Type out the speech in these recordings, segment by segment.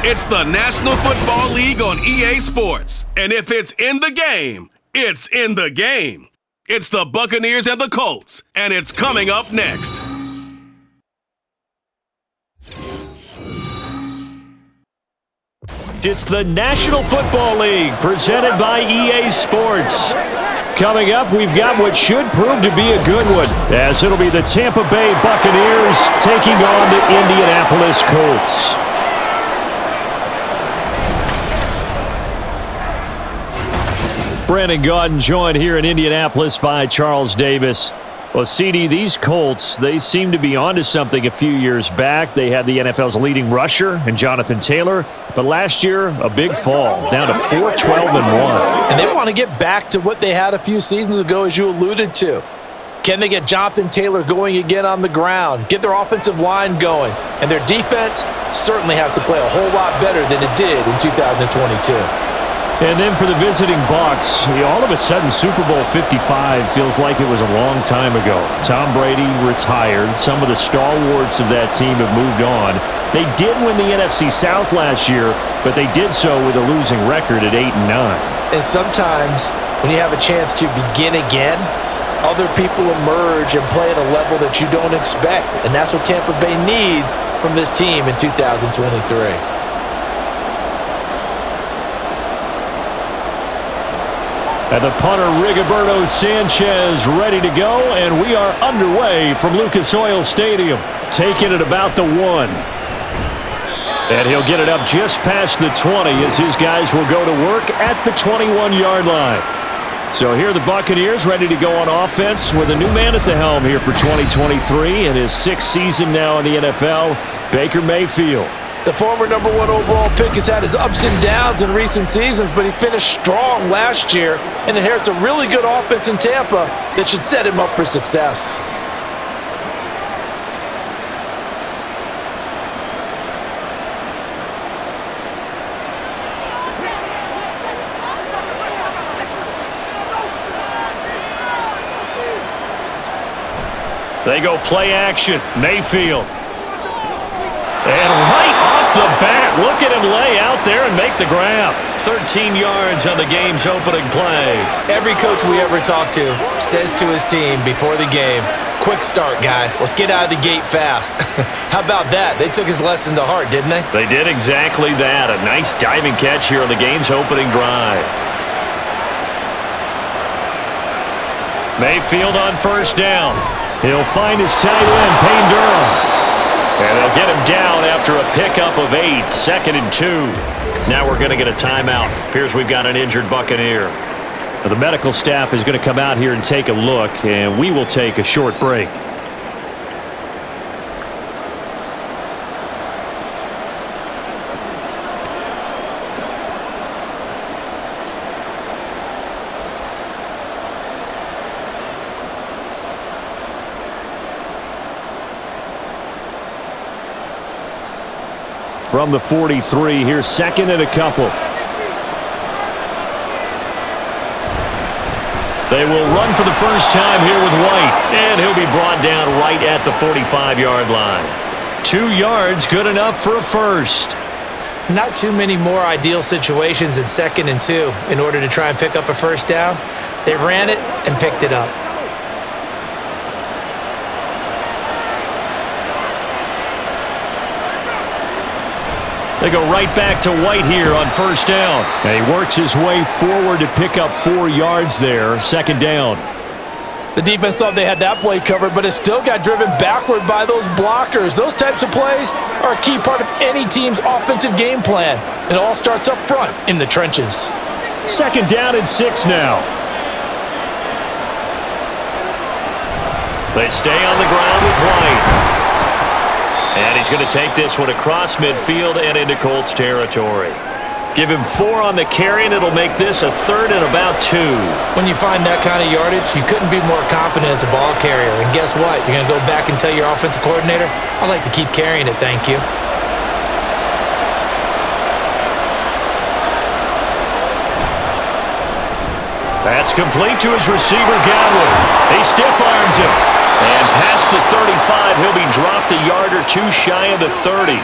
It's the National Football League on EA Sports. And if it's in the game, it's in the game. It's the Buccaneers and the Colts, and it's coming up next. It's the National Football League presented by EA Sports. Coming up, we've got what should prove to be a good one, as it'll be the Tampa Bay Buccaneers taking on the Indianapolis Colts. Brandon Gaudin joined here in Indianapolis by Charles Davis. Well, CD, these Colts, they seem to be onto something a few years back. They had the NFL's leading rusher in Jonathan Taylor, but last year, a big fall, down to 4-12-1. And they want to get back to what they had a few seasons ago, as you alluded to. Can they get Jonathan Taylor going again on the ground, get their offensive line going, and their defense certainly has to play a whole lot better than it did in 2022. And then for the visiting Bucs, all of a sudden Super Bowl 55 feels like it was a long time ago. Tom Brady retired. Some of the stalwarts of that team have moved on. They did win the NFC South last year, but they did so with a losing record at 8-9. And sometimes when you have a chance to begin again, other people emerge and play at a level that you don't expect. And that's what Tampa Bay needs from this team in 2023. And the punter, Rigoberto Sanchez, ready to go, and we are underway from Lucas Oil Stadium, taking it about the 1. And he'll get it up just past the 20 as his guys will go to work at the 21-yard line. So here are the Buccaneers ready to go on offense with a new man at the helm here for 2023 in his 6th season now in the NFL, Baker Mayfield. The former number 1 overall pick has had his ups and downs in recent seasons, but he finished strong last year and inherits a really good offense in Tampa that should set him up for success. They go play action. Mayfield. And right off the bat, look at him lay out there and make the grab. 13 yards on the game's opening play. Every coach we ever talk to says to his team before the game, quick start, guys. Let's get out of the gate fast. How about that? They took his lesson to heart, didn't they? They did exactly that. A nice diving catch here on the game's opening drive. Mayfield on first down. He'll find his tight end, Payne Durham. And they'll get him down after a pickup of 8, 2nd and 2. Now we're going to get a timeout. Appears we've got an injured Buccaneer. Now the medical staff is going to come out here and take a look, and we will take a short break. From the 43, here's 2nd and a couple. They will run for the first time here with White, and he'll be brought down right at the 45-yard line. 2 yards, good enough for a first. Not too many more ideal situations in 2nd and 2 in order to try and pick up a first down. They ran it and picked it up. They go right back to White here on first down. And he works his way forward to pick up 4 yards there, 2nd down. The defense thought they had that play covered, but it still got driven backward by those blockers. Those types of plays are a key part of any team's offensive game plan. It all starts up front in the trenches. 2nd down and 6 now. They stay on the ground with White. And he's going to take this one across midfield and into Colts territory. Give him 4 on the carry, and it'll make this a 3rd and about 2. When you find that kind of yardage, you couldn't be more confident as a ball carrier. And guess what? You're going to go back and tell your offensive coordinator, I'd like to keep carrying it, thank you. That's complete to his receiver, Godwin. He stiff-arms him. And past the 35, he'll be dropped a yard or 2 shy of the 30.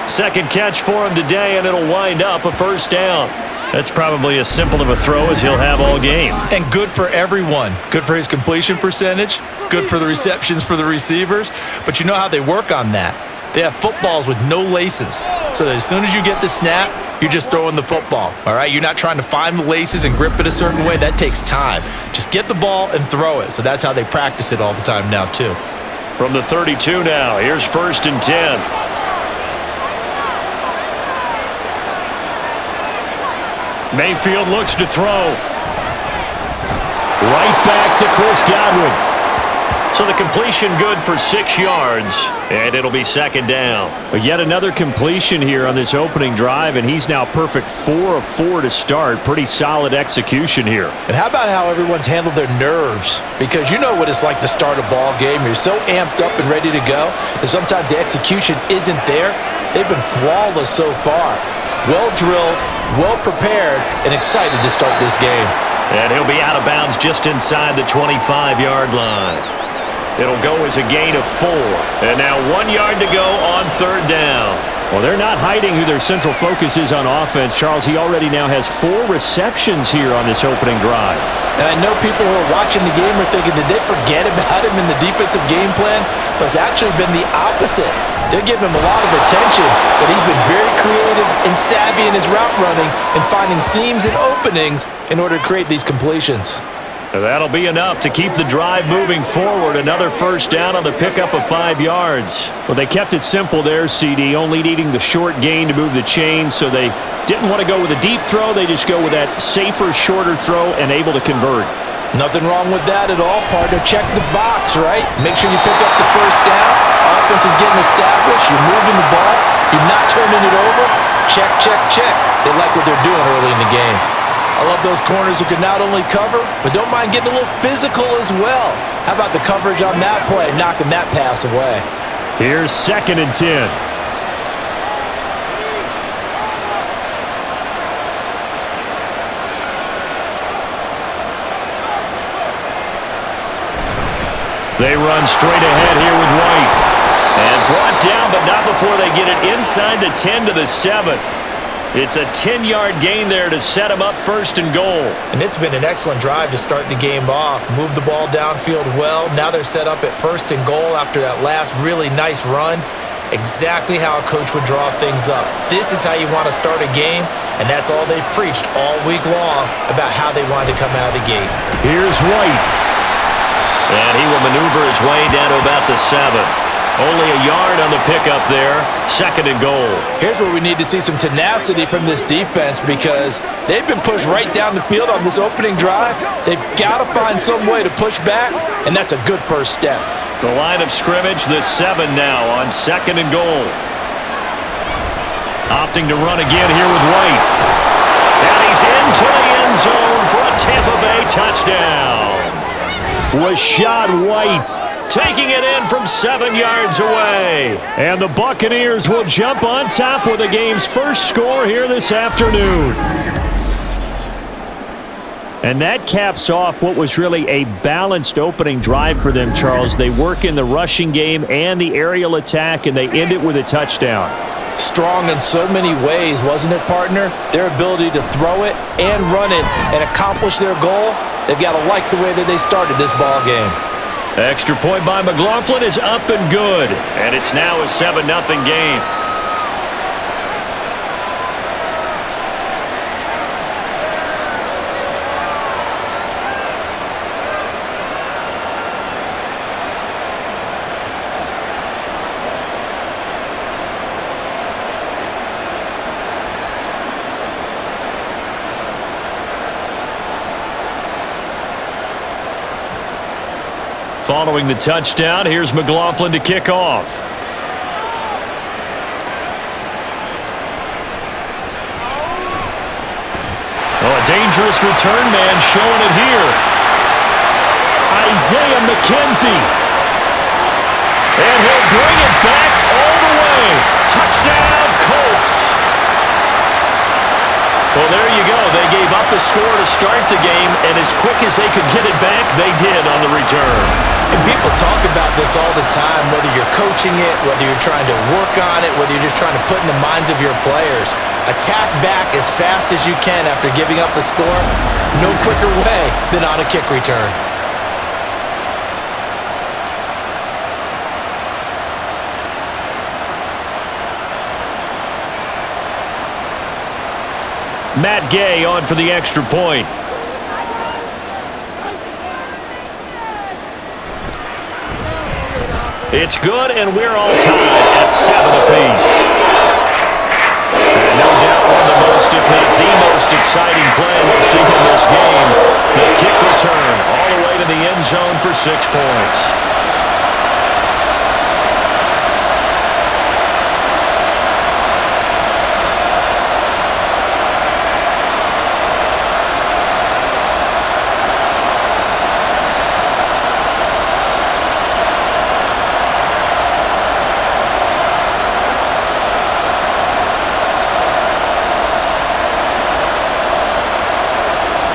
Second catch for him today, and it'll wind up a first down. That's probably as simple of a throw as he'll have all game. And good for everyone. Good for his completion percentage. Good for the receptions for the receivers. But you know how they work on that. They have footballs with no laces. So that as soon as you get the snap, you're just throwing the football. All right? You're not trying to find the laces and grip it a certain way. That takes time. Just get the ball and throw it. So that's how they practice it all the time now, too. From the 32 now, here's 1st and 10. Mayfield looks to throw. Right back to Chris Godwin. So the completion good for 6 yards, and it'll be 2nd down. But yet another completion here on this opening drive, and he's now perfect 4 of 4 to start. Pretty solid execution here. And how about how everyone's handled their nerves? Because you know what it's like to start a ball game. You're so amped up and ready to go, and sometimes the execution isn't there. They've been flawless so far. Well-drilled, well-prepared, and excited to start this game. And he'll be out of bounds just inside the 25-yard line. It'll go as a gain of 4. And now 1 yard to go on 3rd down. Well, they're not hiding who their central focus is on offense. Charles, he already now has 4 receptions here on this opening drive. And I know people who are watching the game are thinking, did they forget about him in the defensive game plan? But it's actually been the opposite. They're giving him a lot of attention, but he's been very creative and savvy in his route running and finding seams and openings in order to create these completions. That'll be enough to keep the drive moving forward. Another first down on the pickup of 5 yards. Well, they kept it simple there, CD, only needing the short gain to move the chains, so they didn't want to go with a deep throw. They just go with that safer, shorter throw and able to convert. Nothing wrong with that at all, partner. Check the box, right? Make sure you pick up the first down. Offense is getting established. You're moving the ball. You're not turning it over. Check, check, check. They like what they're doing early in the game. I love those corners who can not only cover, but don't mind getting a little physical as well. How about the coverage on that play, knocking that pass away? Here's 2nd and 10. They run straight ahead here with White. And brought down, but not before they get it inside the 10 to the 7. It's a 10-yard gain there to set them up 1st and goal. And this has been an excellent drive to start the game off. Move the ball downfield well. Now they're set up at 1st and goal after that last really nice run. Exactly how a coach would draw things up. This is how you want to start a game, and that's all they've preached all week long about how they wanted to come out of the gate. Here's White. And he will maneuver his way down to about the 7. Only a yard on the pickup there. 2nd and goal. Here's where we need to see some tenacity from this defense because they've been pushed right down the field on this opening drive. They've got to find some way to push back, and that's a good first step. The line of scrimmage, the 7 now on 2nd and goal. Opting to run again here with White. And he's into the end zone for a Tampa Bay touchdown. Rashad White taking it in from 7 yards away. And the Buccaneers will jump on top with the game's first score here this afternoon. And that caps off what was really a balanced opening drive for them, Charles. They work in the rushing game and the aerial attack, and they end it with a touchdown. Strong in so many ways, wasn't it, partner? Their ability to throw it and run it and accomplish their goal, they've got to like the way that they started this ball game. Extra point by McLaughlin is up and good, and it's now a 7-0 game. Following the touchdown, here's McLaughlin to kick off. Oh, a dangerous return man showing it here. Isaiah McKenzie. And he'll bring it back all the way. Touchdown, Colts. Well, there you go. They gave up a score to start the game, and as quick as they could get it back, they did on the return. And people We'll talk about this all the time, whether you're coaching it, whether you're trying to work on it, whether you're just trying to put in the minds of your players. Attack back as fast as you can after giving up a score. No quicker way than on a kick return. Matt Gay on for the extra point. It's good, and we're all tied at 7 apiece. And no doubt one of the most, if not the most exciting play we'll see in this game. The kick return all the way to the end zone for 6 points.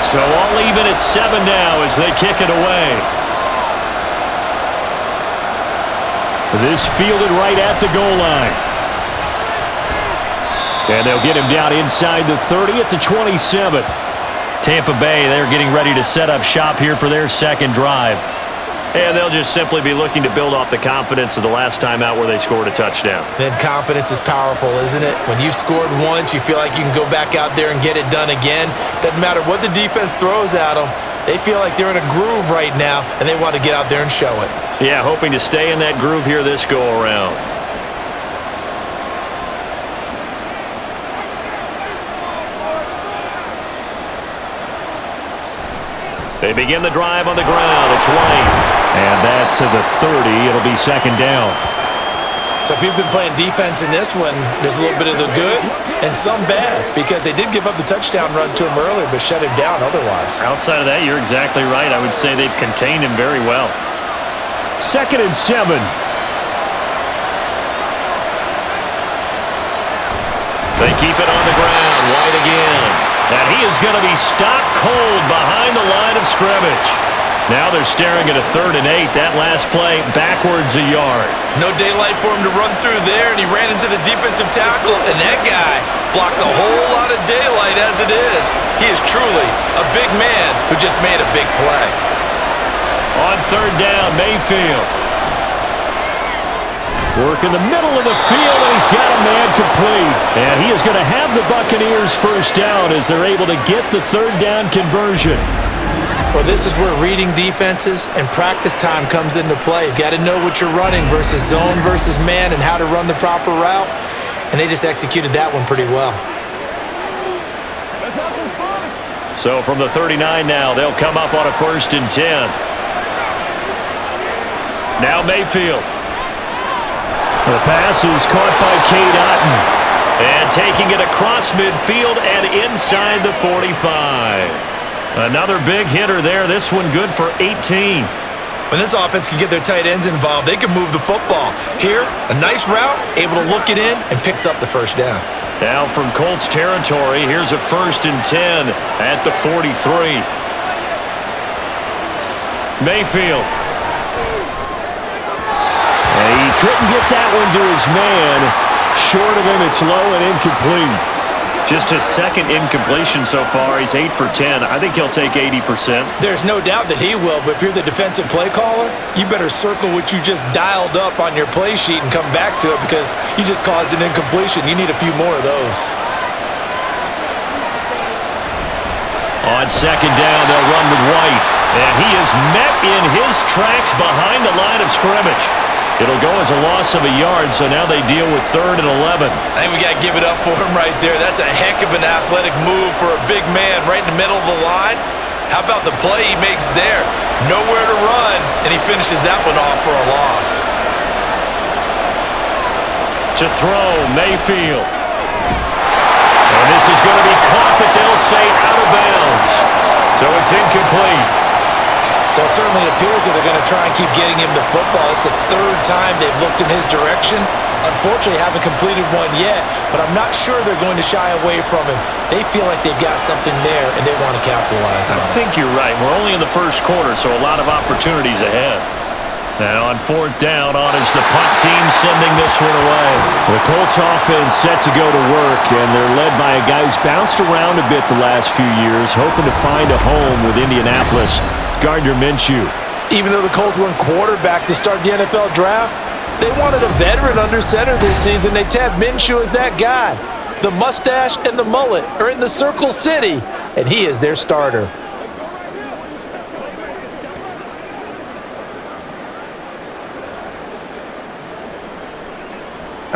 So all even at 7 now as they kick it away. This fielded right at the goal line. And they'll get him down inside the 30 at the 27. Tampa Bay, they're getting ready to set up shop here for their second drive. And they'll just simply be looking to build off the confidence of the last time out where they scored a touchdown. Then confidence is powerful, isn't it? When you've scored once, you feel like you can go back out there and get it done again. Doesn't matter what the defense throws at them. They feel like they're in a groove right now, and they want to get out there and show it. Yeah, hoping to stay in that groove here this go-around. They begin the drive on the ground. It's White. And that to the 30. It'll be second down. So if you've been playing defense in this one, there's a little bit of the good and some bad, because they did give up the touchdown run to him earlier but shut him down otherwise. Outside of that, you're exactly right. I would say they've contained him very well. 2nd and 7. They keep it on the ground. White again. And he is going to be stopped cold behind the line of scrimmage. Now they're staring at a 3rd and 8. That last play backwards a yard. No daylight for him to run through there, and he ran into the defensive tackle, and that guy blocks a whole lot of daylight as it is. He is truly a big man who just made a big play. On 3rd down, Mayfield. Work in the middle of the field, and he's got a man complete. And he is going to have the Buccaneers first down as they're able to get the 3rd down conversion. Well, this is where reading defenses and practice time comes into play. You've got to know what you're running versus zone versus man and how to run the proper route. And they just executed that one pretty well. So from the 39 now, they'll come up on a 1st and 10. Now Mayfield. The pass is caught by Cade Otton. And taking it across midfield and inside the 45. Another big hitter there. This one good for 18. When this offense can get their tight ends involved, they can move the football. Here, a nice route, able to look it in, and picks up the first down. Now from Colts territory, here's a 1st and 10 at the 43. Mayfield. He couldn't get that one to his man. Short of him, it's low and incomplete. Just his 2nd incompletion so far. He's 8 for 10. I think he'll take 80%. There's no doubt that he will, but if you're the defensive play caller, you better circle what you just dialed up on your play sheet and come back to it, because you just caused an incompletion. You need a few more of those. On 2nd down, they'll run with White. And he is met in his tracks behind the line of scrimmage. It'll go as a loss of a yard, so now they deal with 3rd and 11. I think we got to give it up for him right there. That's a heck of an athletic move for a big man right in the middle of the line. How about the play he makes there? Nowhere to run, and he finishes that one off for a loss. To throw, Mayfield. And this is going to be caught, but they'll say out of bounds. So it's incomplete. Well, it certainly appears that they're going to try and keep getting him the football. It's the 3rd time they've looked in his direction. Unfortunately, haven't completed one yet, but I'm not sure they're going to shy away from him. They feel like they've got something there, and they want to capitalize on it. I think you're right. We're only in the 1st quarter, so a lot of opportunities ahead. And on fourth down, on is the punt team sending this one away. The Colts offense set to go to work, and they're led by a guy who's bounced around a bit the last few years, hoping to find a home with Indianapolis, Gardner Minshew. Even though the Colts weren't quarterback to start the NFL draft, they wanted a veteran under center this season. They tabbed Minshew as that guy. The mustache and the mullet are in the Circle City, and he is their starter.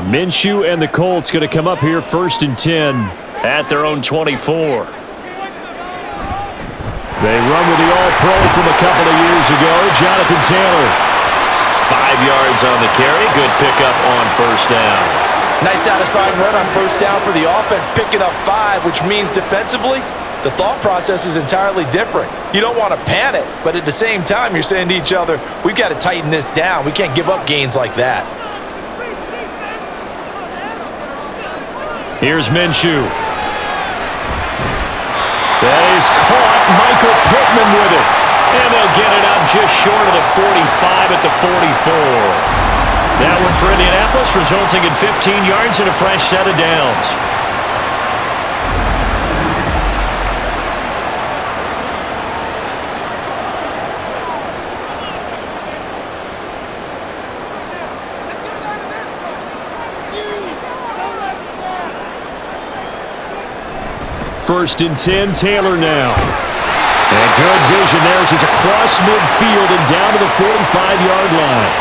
Minshew and the Colts going to come up here 1st and 10 at their own 24. They run with the All-Pro from a couple of years ago, Jonathan Taylor. 5 yards on the carry. Good pickup on first down. Nice satisfying run on first down for the offense, picking up 5, which means defensively, the thought process is entirely different. You don't want to panic, but at the same time, you're saying to each other, we've got to tighten this down. We can't give up gains like that. Here's Minshew. That is caught. Michael Pittman with it. And they'll get it up just short of the 45 at the 44. That one for Indianapolis, resulting in 15 yards and a fresh set of downs. First and 10, Taylor now. And good vision there as he's across midfield and down to the 45-yard line.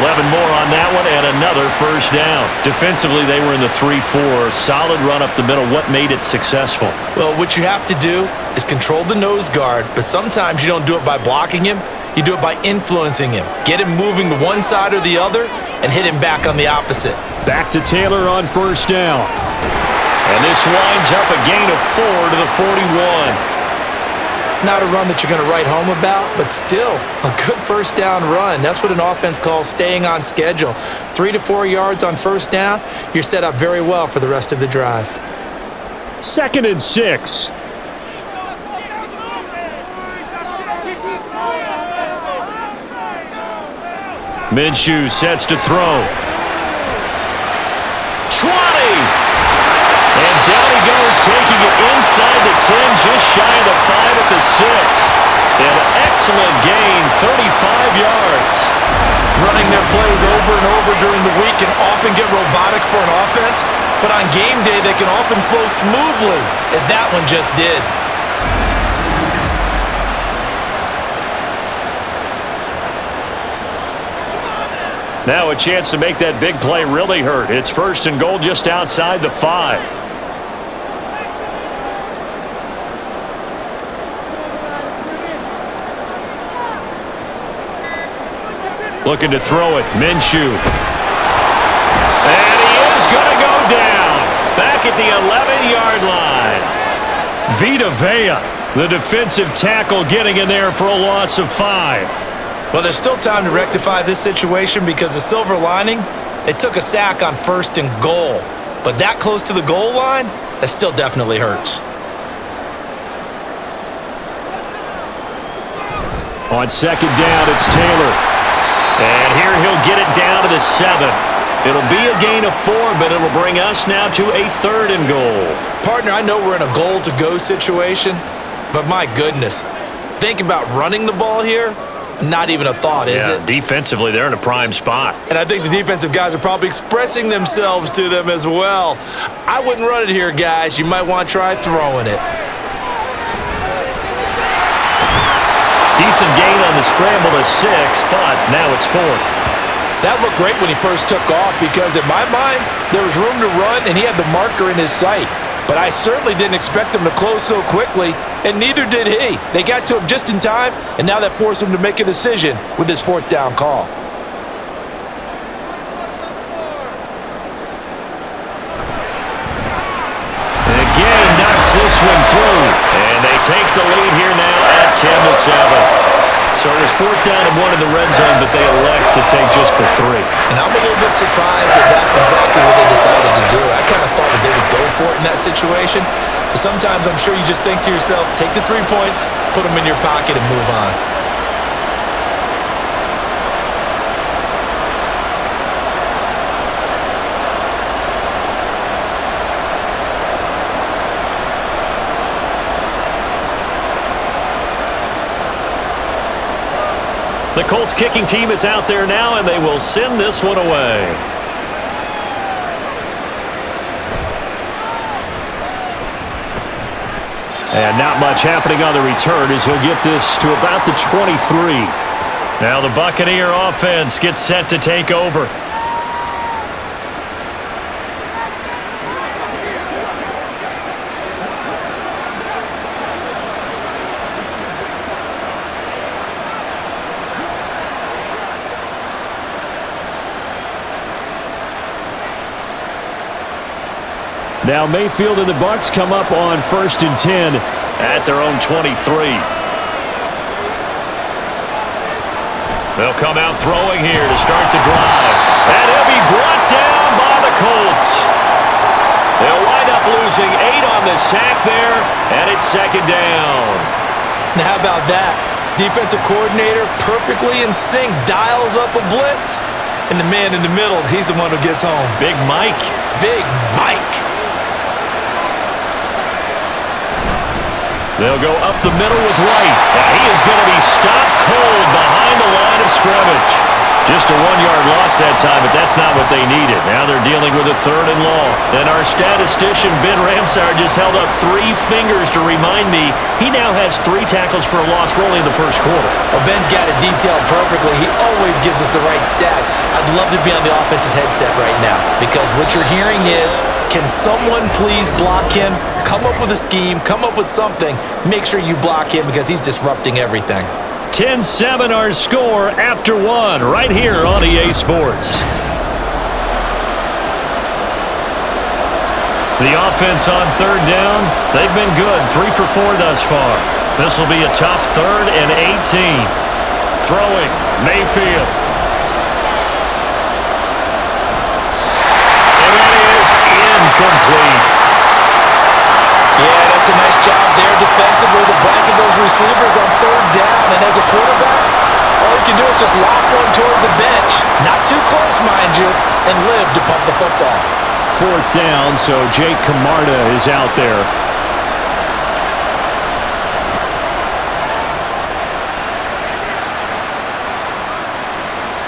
11 more on that one and another first down. Defensively, they were in the 3-4. Solid run up the middle. What made it successful? Well, what you have to do is control the nose guard, but sometimes you don't do it by blocking him. You do it by influencing him. Get him moving to one side or the other and hit him back on the opposite. Back to Taylor on first down. And this winds up a gain of 4 to the 41. Not a run that you're going to write home about, but still a good first down run. That's what an offense calls staying on schedule. 3 to 4 yards on first down, you're set up very well for the rest of the drive. 2nd and 6. Minshew sets to throw. 20! And down he goes, taking it inside the 10, just shy of the 5 at the 6. An excellent gain, 35 yards. Running their plays over and over during the week can often get robotic for an offense, but on game day they can often flow smoothly, as that one just did. Now a chance to make that big play really hurt. It's 1st and goal just outside the 5. Looking to throw it, Minshew. And he is going to go down. Back at the 11-yard line. Vita Vea, the defensive tackle, getting in there for a loss of 5. Well, there's still time to rectify this situation because the silver lining, they took a sack on 1st and goal. But that close to the goal line, that still definitely hurts. On 2nd down, it's Taylor. And here he'll get it down to the 7. It'll be a gain of 4, but it'll bring us now to a 3rd and goal. Partner, I know we're in a goal-to-go situation, but my goodness, think about running the ball here. Not even a thought, is it? Defensively, they're in a prime spot. And I think the defensive guys are probably expressing themselves to them as well. I wouldn't run it here, guys. You might want to try throwing it. Decent gain on the scramble to 6, but now it's 4th. That looked great when he first took off because, in my mind, there was room to run and he had the marker in his sight. But I certainly didn't expect him to close so quickly, and neither did he. They got to him just in time, and now that forced him to make a decision with his 4th down call. And again, knocks this one through. And they take the lead here now at 10-7. So it is 4th down and 1 in the red zone, but they elect to take just the 3. And I'm a little bit surprised that that's exactly what they decided to do. I kind of thought that they would go for it in that situation. But sometimes I'm sure you just think to yourself, take the 3 points, put them in your pocket, and move on. The Colts kicking team is out there now, and they will send this one away. And not much happening on the return as he'll get this to about the 23. Now the Buccaneer offense gets set to take over. Now Mayfield and the Bucs come up on 1st and 10 at their own 23. They'll come out throwing here to start the drive. And he'll be brought down by the Colts. They'll wind up losing 8 on the sack there, and it's 2nd down. Now how about that? Defensive coordinator perfectly in sync, dials up a blitz. And the man in the middle, he's the one who gets home. Big Mike. Big Mike. They'll go up the middle with White. Now he is going to be stopped cold behind the line of scrimmage. Just a 1-yard loss that time, but that's not what they needed. Now they're dealing with a 3rd and long. And our statistician, Ben Ramsar, just held up 3 fingers to remind me he now has 3 tackles for a loss rolling in the 1st quarter. Well, Ben's got it detailed perfectly. He always gives us the right stats. I'd love to be on the offense's headset right now because what you're hearing is, can someone please block him? Come up with a scheme. Come up with something. Make sure you block him because he's disrupting everything. 10-7 our score after 1 right here on EA Sports. The offense on 3rd down, they've been good. 3 for 4 thus far. This will be a tough 3rd and 18. Throwing, Mayfield. And that is incomplete. Yeah, that's a nice job there defensively to blanket those receivers on 3rd down. And as a quarterback, all you can do is just lock one toward the bench. Not too close, mind you, and live to punt the football. 4th down, so Jake Camarda is out there.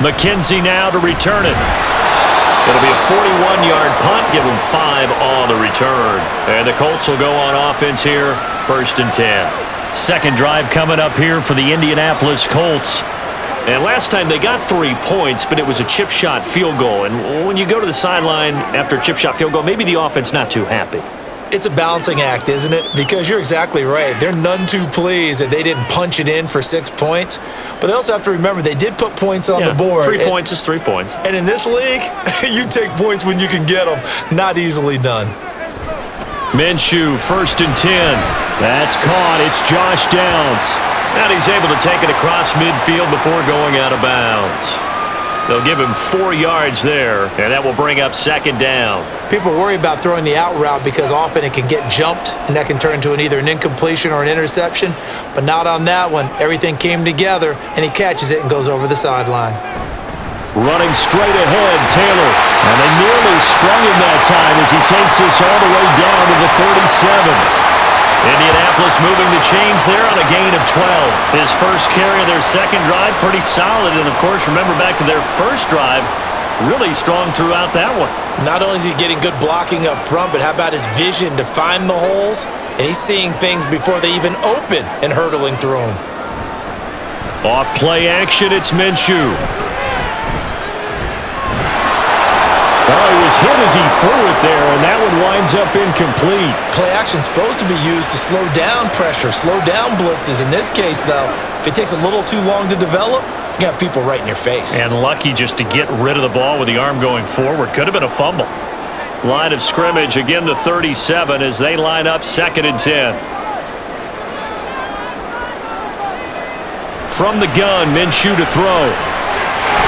McKenzie now to return it. It'll be a 41-yard punt, give them 5 on the return. And the Colts will go on offense here, 1st and 10. 2nd drive coming up here for the Indianapolis Colts. And last time they got 3 points, but it was a chip shot field goal. And when you go to the sideline after a chip shot field goal, maybe the offense not too happy. It's a balancing act, isn't it? Because you're exactly right. They're none too pleased that they didn't punch it in for 6 points. But they also have to remember they did put points on the board. 3 points is 3 points. And in this league, you take points when you can get them. Not easily done. Minshew, 1st and 10. That's caught. It's Josh Downs. And he's able to take it across midfield before going out of bounds. They'll give him 4 yards there, and that will bring up 2nd down. People worry about throwing the out route because often it can get jumped, and that can turn into either an incompletion or an interception. But not on that one. Everything came together, and he catches it and goes over the sideline. Running straight ahead, Taylor. And they nearly sprung him that time as he takes this all the way down to the 37. Indianapolis moving the chains there on a gain of 12. His first carry of their 2nd drive, pretty solid. And, of course, remember back to their 1st drive, really strong throughout that one. Not only is he getting good blocking up front, but how about his vision to find the holes? And he's seeing things before they even open and hurtling through them. Off play action, it's Minshew. Oh, he was hit as he threw it there, and that one winds up incomplete. Play action is supposed to be used to slow down pressure, slow down blitzes. In this case, though, if it takes a little too long to develop, you got people right in your face. And lucky just to get rid of the ball with the arm going forward. Could have been a fumble. Line of scrimmage, again the 37 as they line up 2nd and 10. From the gun, Minshew to throw.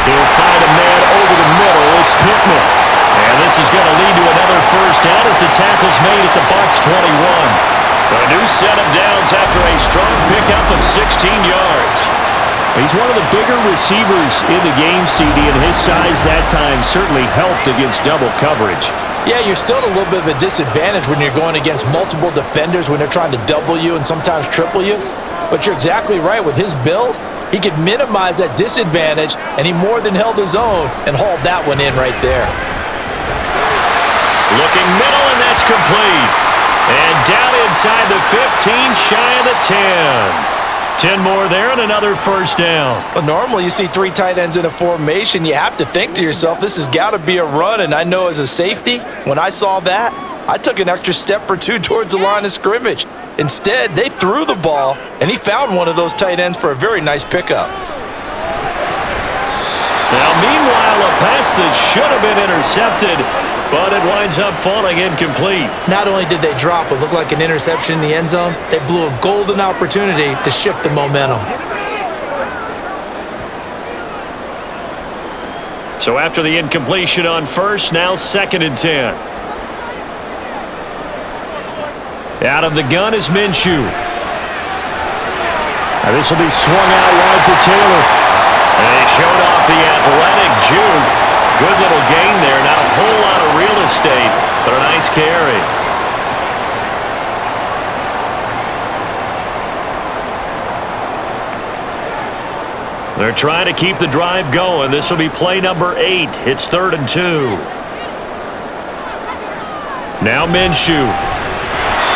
He'll find a man over the middle. It's Pittman. And this is going to lead to another 1st down as the tackle's made at the Bucs 21. A new set of downs after a strong pickup of 16 yards. He's one of the bigger receivers in the game, CD, and his size that time certainly helped against double coverage. Yeah, you're still at a little bit of a disadvantage when you're going against multiple defenders when they're trying to double you and sometimes triple you. But you're exactly right. With his build, He could minimize that disadvantage, and he more than held his own and hauled that one in right there. Looking middle, and that's complete. And down inside the 15, shy of the 10. 10 more there and another first down. Well, normally you see 3 tight ends in a formation. You have to think to yourself, this has got to be a run. And I know as a safety, when I saw that, I took an extra step or 2 towards the line of scrimmage. Instead, they threw the ball, and he found one of those tight ends for a very nice pickup. Now, meanwhile, a pass that should have been intercepted, but it winds up falling incomplete. Not only did they drop what looked like an interception in the end zone, they blew a golden opportunity to shift the momentum. So after the incompletion on first, now 2nd and 10. Out of the gun is Minshew. Now this will be swung out wide for Taylor. And he showed off the athletic juke. Good little gain there. Not a whole lot of real estate, but a nice carry. They're trying to keep the drive going. This will be play number 8. It's 3rd and 2. Now Minshew.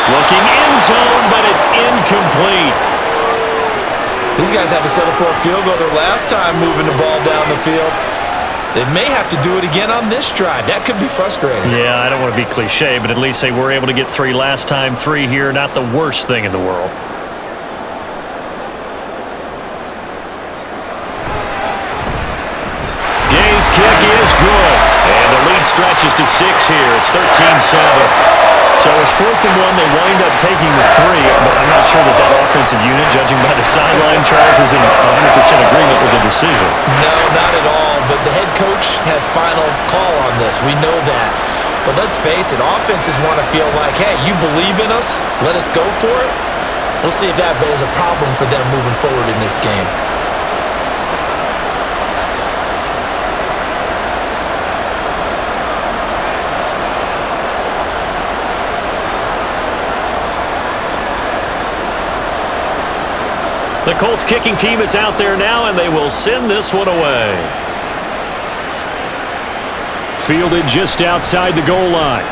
Looking end zone, but it's incomplete. These guys had to settle for a field goal their last time moving the ball down the field. They may have to do it again on this drive. That could be frustrating. Yeah, I don't want to be cliche, but at least they were able to get 3 last time. 3 here, not the worst thing in the world. Gay's kick is good. And the lead stretches to 6 here. It's 13-7. So it's 4th and 1. They wind up taking the 3, but I'm not sure that offensive unit, judging by the sideline, Charles, was in 100% agreement with the decision. No, not at all, but the head coach has final call on this. We know that. But let's face it, offenses want to feel like, hey, you believe in us, let us go for it. We'll see if that is a problem for them moving forward in this game. The Colts kicking team is out there now, and they will send this one away. Fielded just outside the goal line.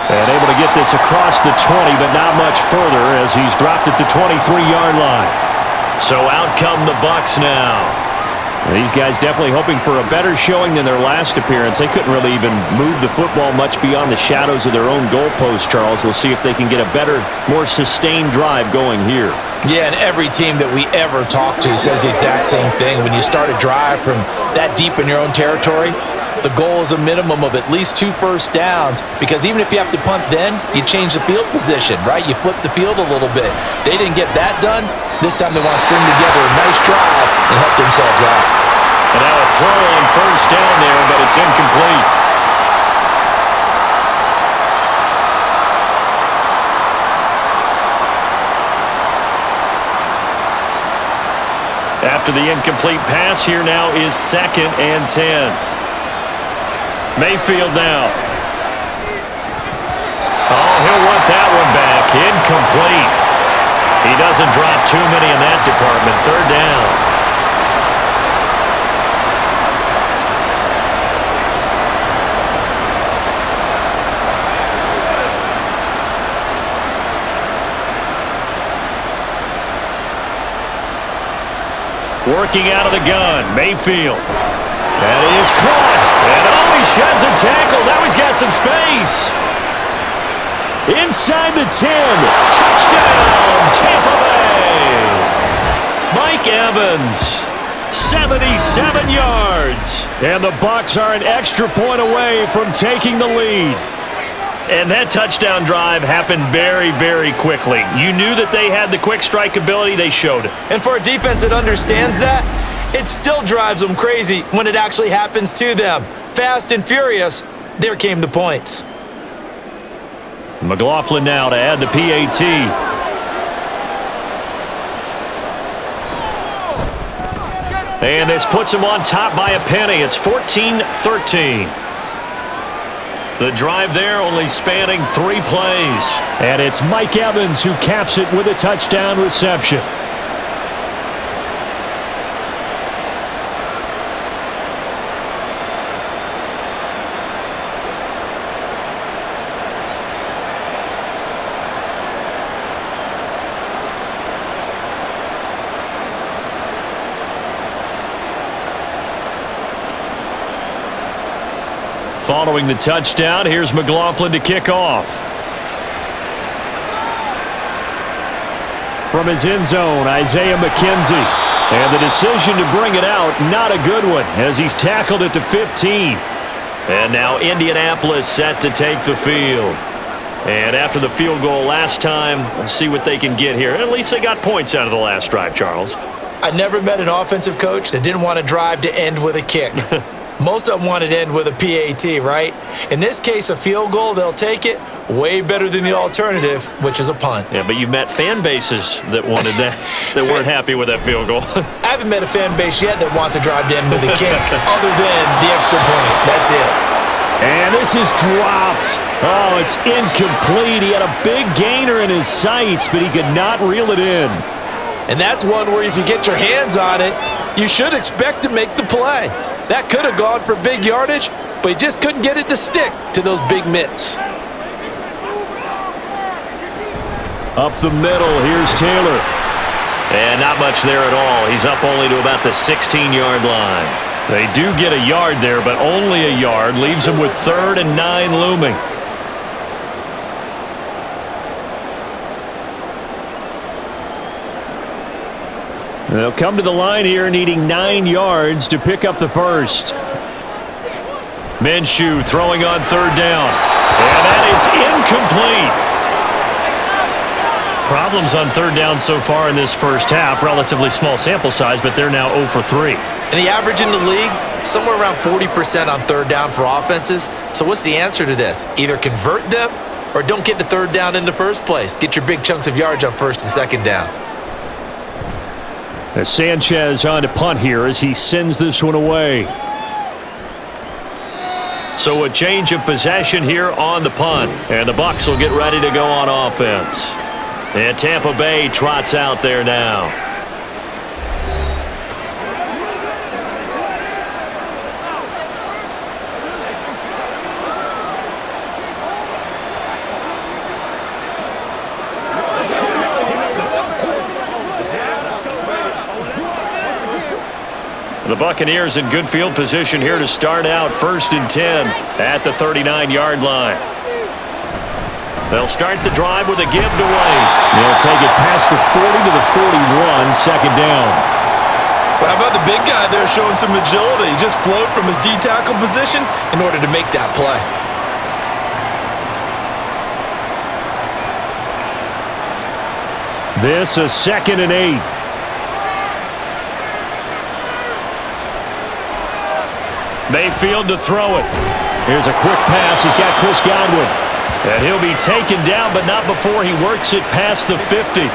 And able to get this across the 20, but not much further as he's dropped it to 23-yard line. So out come the Bucs now. These guys definitely hoping for a better showing than their last appearance. They couldn't really even move the football much beyond the shadows of their own goalpost, Charles. We'll see if they can get a better, more sustained drive going here. Yeah, and every team that we ever talk to says the exact same thing. When you start a drive from that deep in your own territory, the goal is a minimum of at least 2 first downs, because even if you have to punt then, you change the field position, right? You flip the field a little bit. They didn't get that done. This time they want to string together a nice drive and help themselves out. And now a throw on first down there, but it's incomplete. After the incomplete pass, here now is 2nd and 10. Mayfield now. Oh, he'll want that one back. Incomplete. He doesn't drop too many in that department. 3rd down. Working out of the gun, Mayfield. That is caught. And oh, he sheds a tackle. Now he's got some space. Inside the 10. Touchdown, Tampa Bay. Mike Evans, 77 yards. And the Bucs are an extra point away from taking the lead. And that touchdown drive happened very, very quickly. You knew that they had the quick strike ability. They showed it. And for a defense that understands that, it still drives them crazy when it actually happens to them. Fast and furious, there came the points. McLaughlin now to add the PAT. And this puts him on top by a penny. It's 14-13. The drive there only spanning 3 plays. And it's Mike Evans who caps it with a touchdown reception. Following the touchdown, here's McLaughlin to kick off. From his end zone, Isaiah McKenzie. And the decision to bring it out, not a good one, as he's tackled at the 15. And now Indianapolis set to take the field. And after the field goal last time, let's see what they can get here. At least they got points out of the last drive, Charles. I never met an offensive coach that didn't want to drive to end with a kick. Most of them wanted to end with a PAT, right? In this case, a field goal, they'll take it. Way better than the alternative, which is a punt. Yeah, but you've met fan bases that wanted that, that weren't happy with that field goal. I haven't met a fan base yet that wants to drive to end with a kick, other than the extra point. That's it. And this is dropped. Oh, it's incomplete. He had a big gainer in his sights, but he could not reel it in. And that's one where if you get your hands on it, you should expect to make the play. That could have gone for big yardage, but he just couldn't get it to stick to those big mitts. Up the middle, here's Taylor. And not much there at all. He's up only to about the 16-yard line. They do get a yard there, but only a yard. Leaves them with 3rd and 9 looming. They'll come to the line here needing 9 yards to pick up the first. Minshew throwing on 3rd down. And that is incomplete. Problems on 3rd down so far in this first half. Relatively small sample size, but they're now 0 for 3. And the average in the league, somewhere around 40% on 3rd down for offenses. So what's the answer to this? Either convert them or don't get to 3rd down in the first place. Get your big chunks of yards on 1st and 2nd down. As Sanchez on to punt here as he sends this one away. So a change of possession here on the punt. And the Bucs will get ready to go on offense. And Tampa Bay trots out there now. The Buccaneers in good field position here to start out 1st and 10 at the 39-yard line. They'll start the drive with a give to Wade. They'll take it past the 40 to the 41, 2nd down. Well, how about the big guy there showing some agility? He just flowed from his D-tackle position in order to make that play. This is 2nd and 8. Mayfield to throw it. Here's a quick pass. He's got Chris Godwin. And he'll be taken down, but not before he works it past the 50.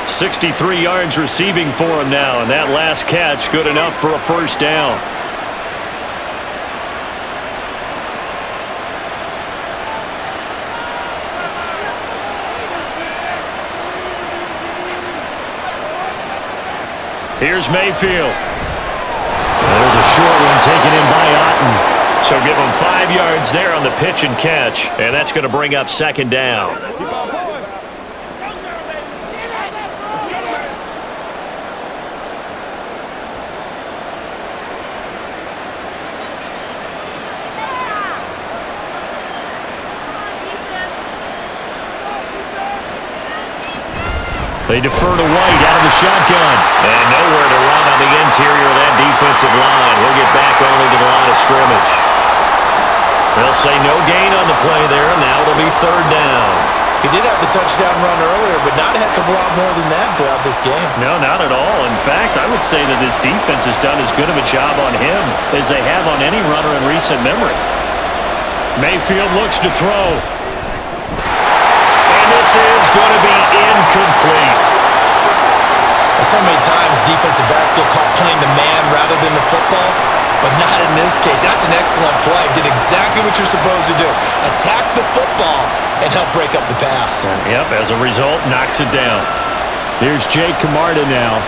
63 yards receiving for him now, and that last catch good enough for a 1st down. Here's Mayfield. There's a short one taken in by Otten. So give him 5 yards there on the pitch and catch, and that's going to bring up 2nd down. They defer to White out of the shotgun. And nowhere to run on the interior of that defensive line. He'll get back only to the line of scrimmage. They'll say no gain on the play there, and now it'll be 3rd down. He did have the touchdown run earlier, but not a heck of a lot more than that throughout this game. No, not at all. In fact, I would say that this defense has done as good of a job on him as they have on any runner in recent memory. Mayfield looks to throw. And this is going to be incomplete. So many times defensive backs get caught playing the man rather than the football, but not in this case. That's an excellent play. Did exactly what you're supposed to do. Attack the football and help break up the pass. Yep, as a result, knocks it down. Here's Jake Camarda now.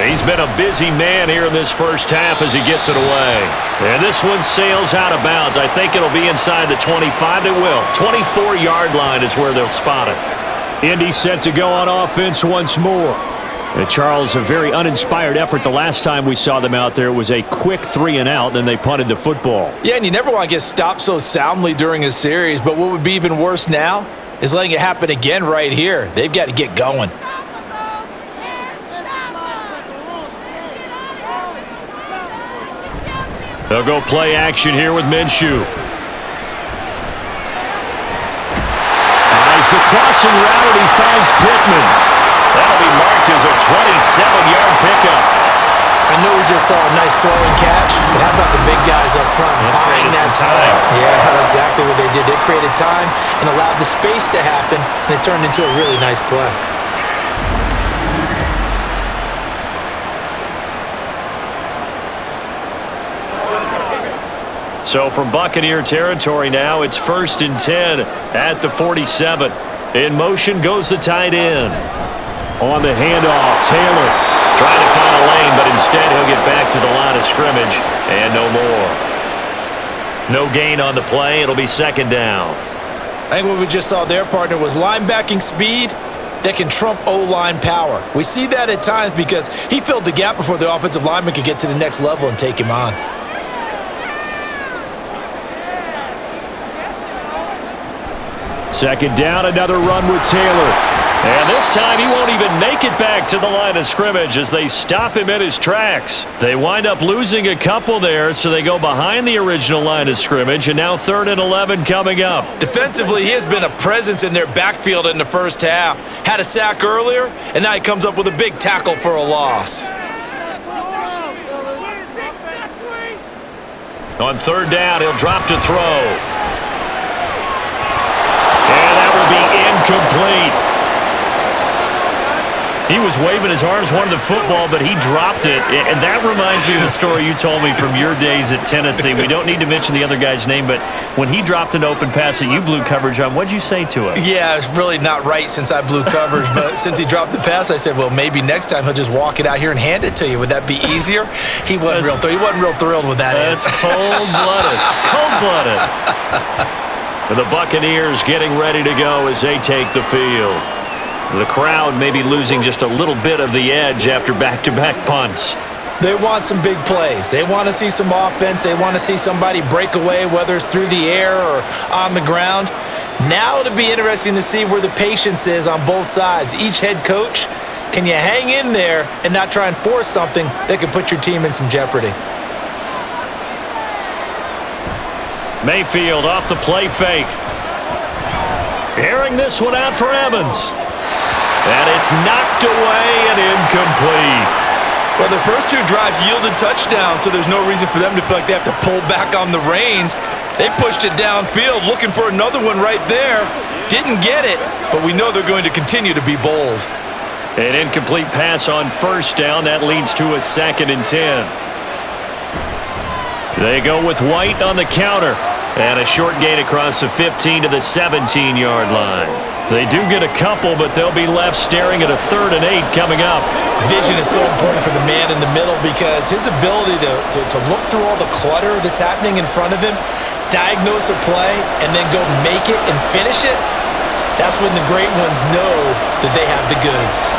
He's been a busy man here in this first half as he gets it away. And this one sails out of bounds. I think it'll be inside the 25. It will. 24-yard line is where they'll spot it. Indy set to go on offense once more. Charles, a very uninspired effort the last time we saw them out there. It was a quick 3 and out, then they punted the football. Yeah, and you never want to get stopped so soundly during a series, but what would be even worse now is letting it happen again right here. They've got to get going. They'll go play action here with Minshew. Nice, the crossing route, and he finds Pittman. That'll be marked as a 27-yard pickup. I know we just saw a nice throw and catch, but how about the big guys up front buying that time? Yeah, that's exactly what they did. They created time and allowed the space to happen, and it turned into a really nice play. So from Buccaneer territory now, it's 1st and 10 at the 47. In motion goes the tight end. On the handoff, Taylor trying to find a lane, but instead he'll get back to the line of scrimmage and no more. No gain on the play. It'll be 2nd down. I think what we just saw their partner was linebacking speed that can trump O-line power. We see that at times because he filled the gap before the offensive lineman could get to the next level and take him on. Second down, another run with Taylor. And this time he won't even make it back to the line of scrimmage as they stop him in his tracks. They wind up losing a couple there, so they go behind the original line of scrimmage, and now 3rd and 11 coming up. Defensively, he has been a presence in their backfield in the first half. Had a sack earlier, and now he comes up with a big tackle for a loss. On 3rd down, he'll drop to throw. And that will be incomplete. He was waving his arms, wanted the football, but he dropped it. And that reminds me of the story you told me from your days at Tennessee. We don't need to mention the other guy's name, but when he dropped an open pass that you blew coverage on, what'd you say to him? Yeah, it's really not right since I blew coverage, but since he dropped the pass, I said, well, maybe next time he'll just walk it out here and hand it to you. Would that be easier? He wasn't real thrilled with that. That's cold-blooded. Cold-blooded. The Buccaneers getting ready to go as they take the field. The crowd may be losing just a little bit of the edge after back-to-back punts. They want some big plays. They want to see some offense. They want to see somebody break away, whether it's through the air or on the ground. Now it'll be interesting to see where the patience is on both sides. Each head coach, can you hang in there and not try and force something that could put your team in some jeopardy? Mayfield off the play fake. Airing this one out for Evans. And it's knocked away and incomplete. Well, the first 2 drives yielded touchdowns, so there's no reason for them to feel like they have to pull back on the reins. They pushed it downfield, looking for another one right there. Didn't get it, but we know they're going to continue to be bold. An incomplete pass on 1st down. That leads to a 2nd and 10. They go with White on the counter. And a short gain across the 15 to the 17-yard line. They do get a couple, but they'll be left staring at a 3rd and 8 coming up. Vision is so important for the man in the middle because his ability to look through all the clutter that's happening in front of him, diagnose a play, and then go make it and finish it, that's when the great ones know that they have the goods.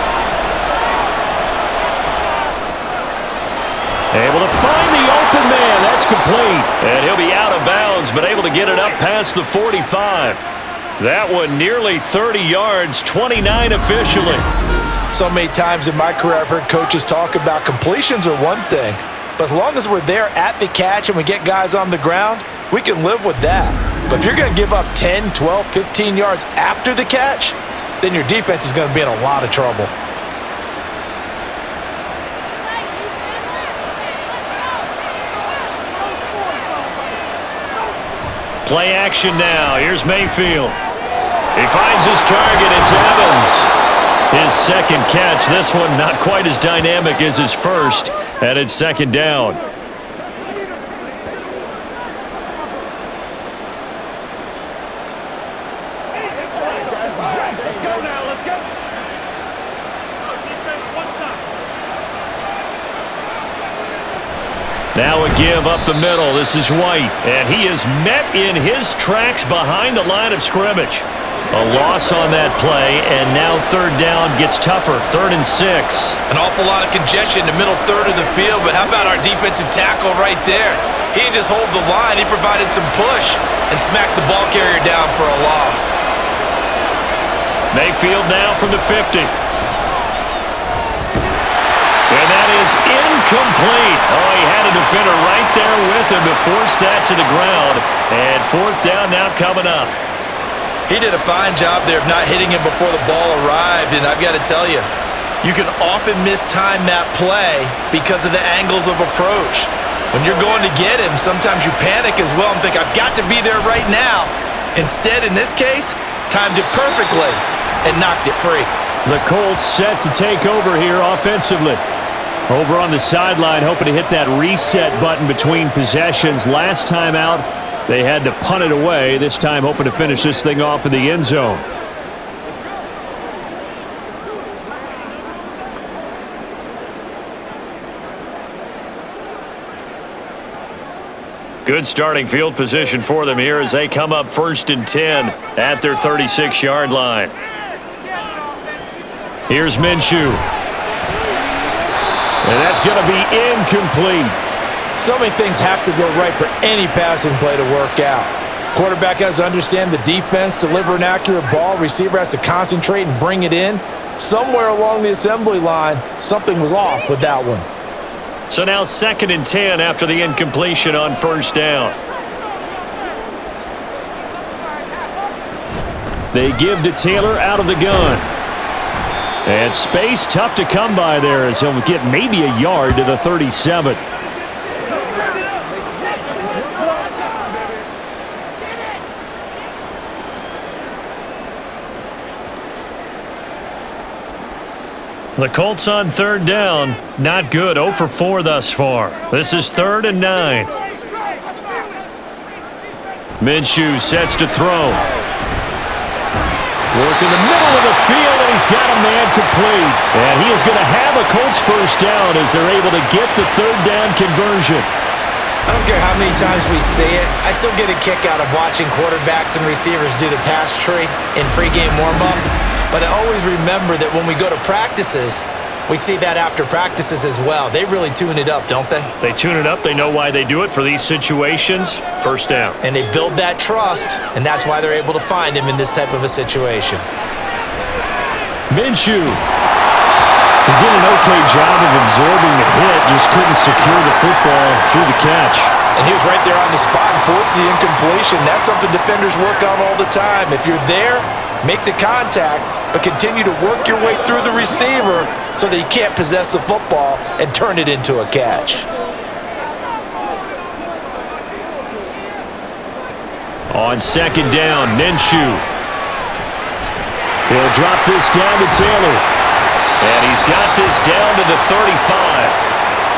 Able to find the open man. That's complete. And he'll be out of bounds, but able to get it up past the 45. That one nearly 30 yards, 29 officially. So many times in my career I've heard coaches talk about completions are one thing, but as long as we're there at the catch and we get guys on the ground, we can live with that. But if you're going to give up 10, 12, 15 yards after the catch, then your defense is going to be in a lot of trouble. Play action now. Here's Mayfield. He finds his target. It's Evans. His 2nd catch. This one not quite as dynamic as his first. And it's 2nd down. Let's go now. Let's go. Now a give up the middle. This is White. And he is met in his tracks behind the line of scrimmage. A loss on that play, and now third down gets tougher. 3rd and 6. An awful lot of congestion in the middle third of the field, but how about our defensive tackle right there? He didn't just hold the line, he provided some push and smacked the ball carrier down for a loss. Mayfield now from the 50. And that is incomplete. Oh, he had a defender right there with him to force that to the ground. And 4th down now coming up. He did a fine job there of not hitting him before the ball arrived, and I've got to tell you, you can often mistime that play because of the angles of approach. When you're going to get him, sometimes you panic as well and think, I've got to be there right now. Instead, in this case, timed it perfectly and knocked it free. The Colts set to take over here offensively. Over on the sideline, hoping to hit that reset button between possessions. Last time out, they had to punt it away. This time hoping to finish this thing off in the end zone. Good starting field position for them here as they come up 1st and 10 at their 36-yard line. Here's Minshew. And that's going to be incomplete. So many things have to go right for any passing play to work out. Quarterback has to understand the defense, deliver an accurate ball. Receiver has to concentrate and bring it in. Somewhere along the assembly line, something was off with that one. So now 2nd and 10 after the incompletion on 1st down. They give to Taylor out of the gun. And space tough to come by there as he'll get maybe a yard to the 37. The Colts on 3rd down. Not good. 0 for 4 thus far. This is 3rd and 9. Minshew sets to throw. Work in the middle of the field, and he's got a man complete. And he is going to have a Colts 1st down as they're able to get the 3rd down conversion. I don't care how many times we see it. I still get a kick out of watching quarterbacks and receivers do the pass tree in pregame warm-up. But I always remember that when we go to practices, we see that after practices as well. They really tune it up, don't they? They tune it up. They know why they do it for these situations. 1st down. And they build that trust, and that's why they're able to find him in this type of a situation. Minshew. He did an okay job of absorbing the hit, just couldn't secure the football through the catch. And he was right there on the spot and forced the incompletion. That's something defenders work on all the time. If you're there, make the contact, but continue to work your way through the receiver so that he can't possess the football and turn it into a catch. On 2nd down, Minshew. He'll drop this down to Taylor. And he's got this down to the 35.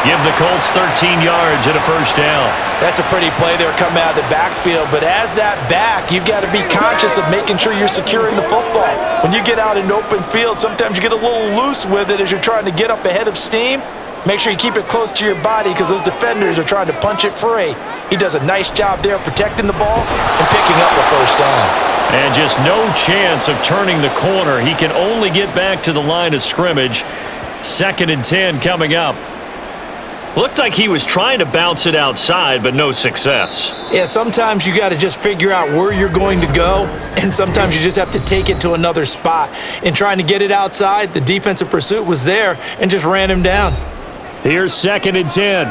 Give the Colts 13 yards and a 1st down. That's a pretty play there coming out of the backfield, but as that back, you've got to be conscious of making sure you're securing the football. When you get out in open field, sometimes you get a little loose with it as you're trying to get up ahead of steam. Make sure you keep it close to your body because those defenders are trying to punch it free. He does a nice job there protecting the ball and picking up the 1st down. And just no chance of turning the corner. He can only get back to the line of scrimmage. 2nd and 10 coming up. Looked like he was trying to bounce it outside, but no success. Yeah, sometimes you got to just figure out where you're going to go, and sometimes you just have to take it to another spot. In trying to get it outside, the defensive pursuit was there and just ran him down. Here's 2nd and 10.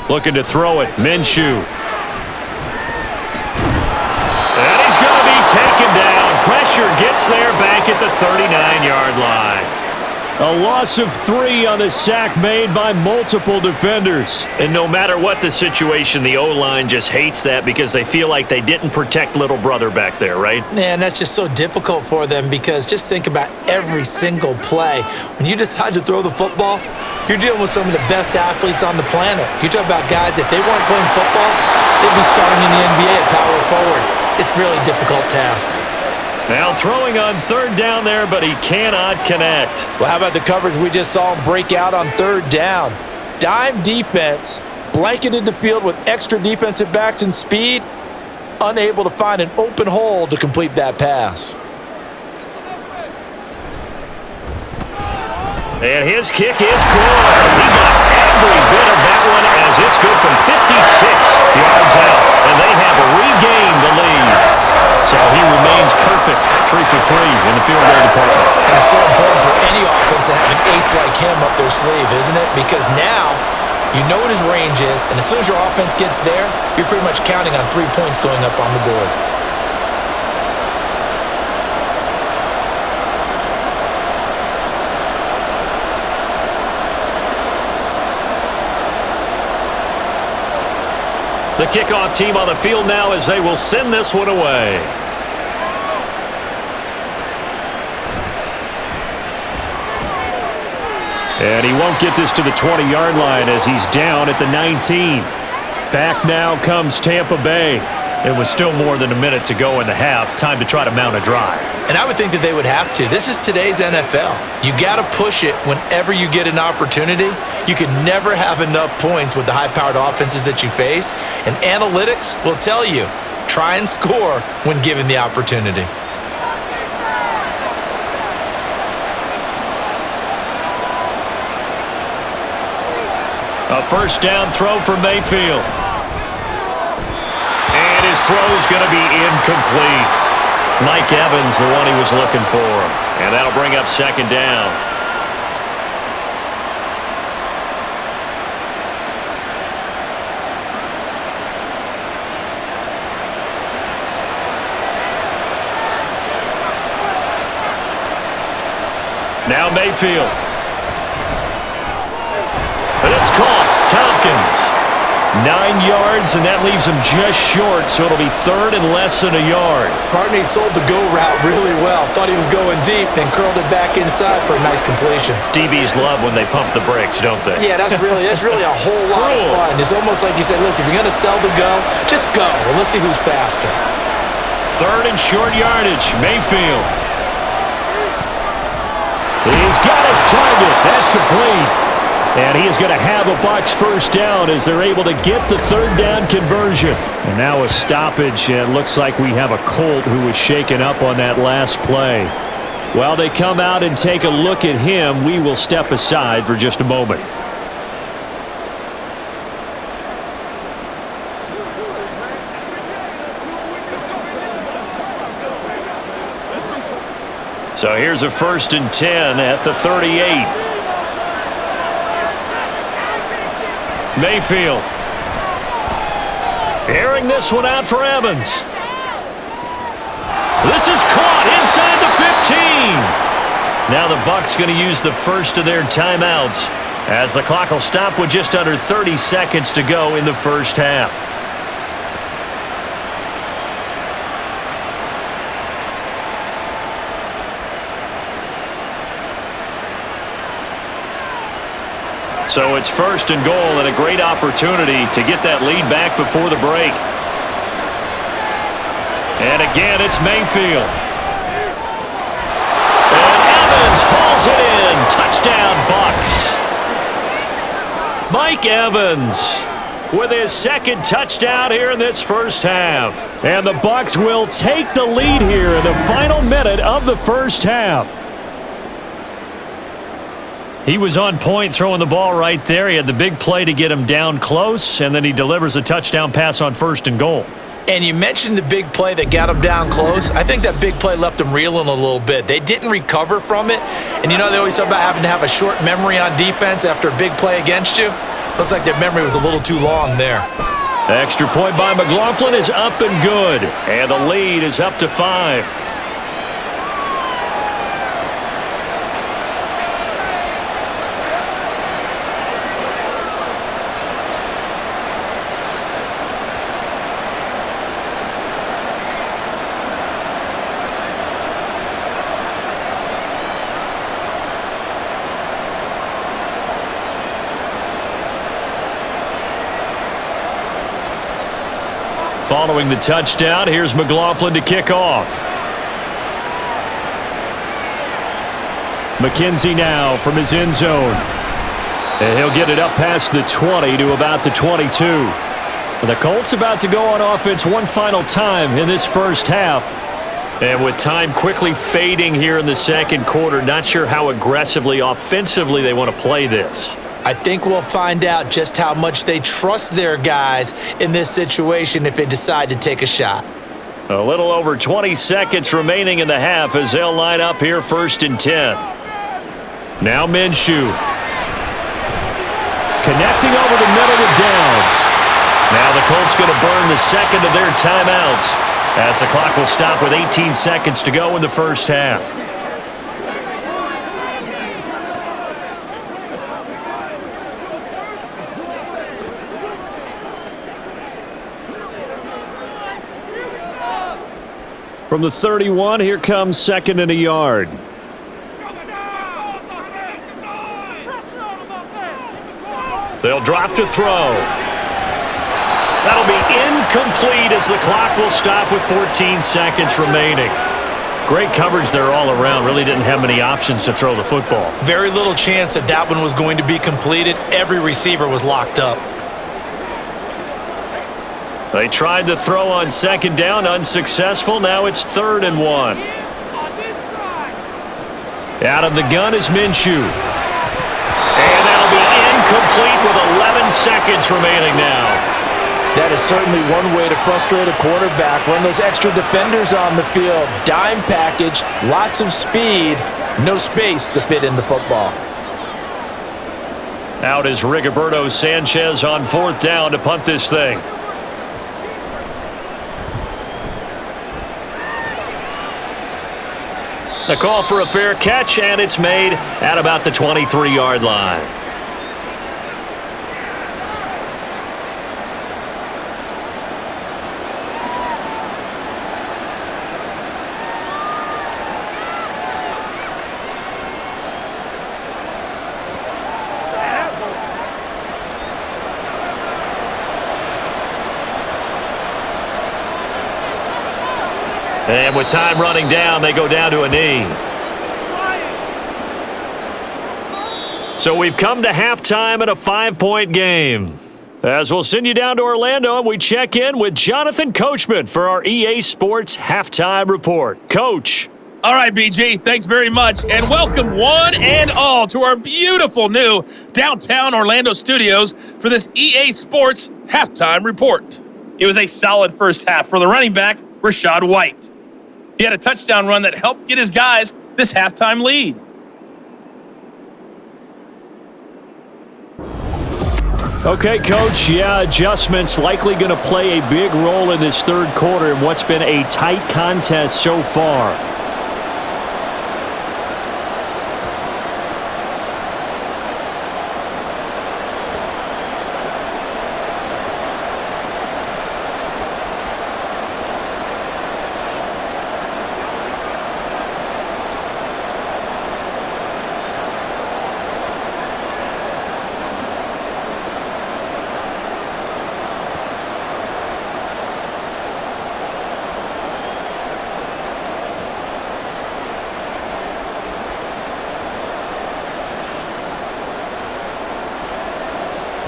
Looking to throw it, Minshew. And he's going to be taken down. Pressure gets there back at the 39-yard line. A loss of 3 on the sack made by multiple defenders. And no matter what the situation, the O-line just hates that because they feel like they didn't protect little brother back there, right? Man, that's just so difficult for them because just think about every single play. When you decide to throw the football, you're dealing with some of the best athletes on the planet. You talk about guys, if they weren't playing football, they'd be starting in the NBA at power forward. It's a really difficult task. Now throwing on 3rd down there, but he cannot connect. Well, how about the coverage we just saw him break out on 3rd down? Dime defense, blanketed the field with extra defensive backs and speed. unable to find an open hole to complete that pass. And his kick is good. He got every bit of that one as it's good from 56 yards out. And they have regained the lead. So he remains perfect. 3 for 3 in the field goal department. And it's so important for any offense to have an ace like him up their sleeve, isn't it? Because now you know what his range is, and as soon as your offense gets there, you're pretty much counting on 3 points going up on the board. The kickoff team on the field now as they will send this one away. And he won't get this to the 20-yard line as he's down at the 19. Back now comes Tampa Bay. It was still more than a minute to go in the half. Time to try to mount a drive. And I would think that they would have to. This is today's NFL. You got to push it whenever you get an opportunity. You can never have enough points with the high-powered offenses that you face. And analytics will tell you, try and score when given the opportunity. A first down throw for Mayfield. And his throw's going to be incomplete. Mike Evans, the one he was looking for. And that'll bring up second down. Now Mayfield. And it's caught. Tompkins. 9 yards, and that leaves him just short, so it'll be third and less than a yard. Partney sold the go route really well. Thought he was going deep, then curled it back inside for a nice completion. DBs love when they pump the brakes, don't they? Yeah, that's really a whole lot of fun. It's almost like you said, listen, if you're going to sell the go, just go. And let's see who's faster. Third and short yardage. Mayfield. He's got his target. That's complete. And he is going to have a Bucs first down as they're able to get the third down conversion. And now a stoppage. It looks like we have a Colt who was shaken up on that last play. While they come out and take a look at him, we will step aside for just a moment. So here's a 1st and 10 at the 38. Mayfield. Airing this one out for Evans. This is caught inside the 15. Now the Bucs going to use the first of their timeouts as the clock will stop with just under 30 seconds to go in the first half. So it's 1st and goal and a great opportunity to get that lead back before the break. And again, it's Mayfield. And Evans hauls it in. Touchdown, Bucs. Mike Evans with his second touchdown here in this first half. And the Bucs will take the lead here in the final minute of the first half. He was on point throwing the ball right there. He had the big play to get him down close, and then he delivers a touchdown pass on 1st and goal. And you mentioned the big play that got him down close. I think that big play left him reeling a little bit. They didn't recover from it. And you know they always talk about having to have a short memory on defense after a big play against you. Looks like their memory was a little too long there. The extra point by McLaughlin is up and good. And the lead is up to 5. Following the touchdown, here's McLaughlin to kick off. McKenzie now from his end zone. And he'll get it up past the 20 to about the 22. The Colts about to go on offense one final time in this first half. And with time quickly fading here in the second quarter, not sure how aggressively, offensively they want to play this. I think we'll find out just how much they trust their guys in this situation if they decide to take a shot. A little over 20 seconds remaining in the half as they'll line up here 1st and 10. Now Minshew. Connecting over the middle with Downs. Now the Colts going to burn the second of their timeouts as the clock will stop with 18 seconds to go in the first half. From the 31, here comes 2nd and a yard. They'll drop to throw. That'll be incomplete as the clock will stop with 14 seconds remaining. Great coverage there all around. Really didn't have many options to throw the football. Very little chance that one was going to be completed. Every receiver was locked up. They tried to throw on 2nd down, unsuccessful. Now it's 3rd and 1. Out of the gun is Minshew. And that'll be incomplete with 11 seconds remaining now. That is certainly one way to frustrate a quarterback. Run those extra defenders on the field. Dime package, lots of speed, no space to fit in the football. Out is Rigoberto Sanchez on 4th down to punt this thing. The call for a fair catch, and it's made at about the 23-yard line. And with time running down, they go down to a knee. So we've come to halftime in a 5-point game. As we'll send you down to Orlando, and we check in with Jonathan Coachman for our EA Sports Halftime Report. Coach. All right, BG, thanks very much, and welcome one and all to our beautiful new downtown Orlando studios for this EA Sports Halftime Report. It was a solid first half for the running back, Rachaad White. He had a touchdown run that helped get his guys this halftime lead. Okay, Coach, adjustments likely going to play a big role in this third quarter in what's been a tight contest so far.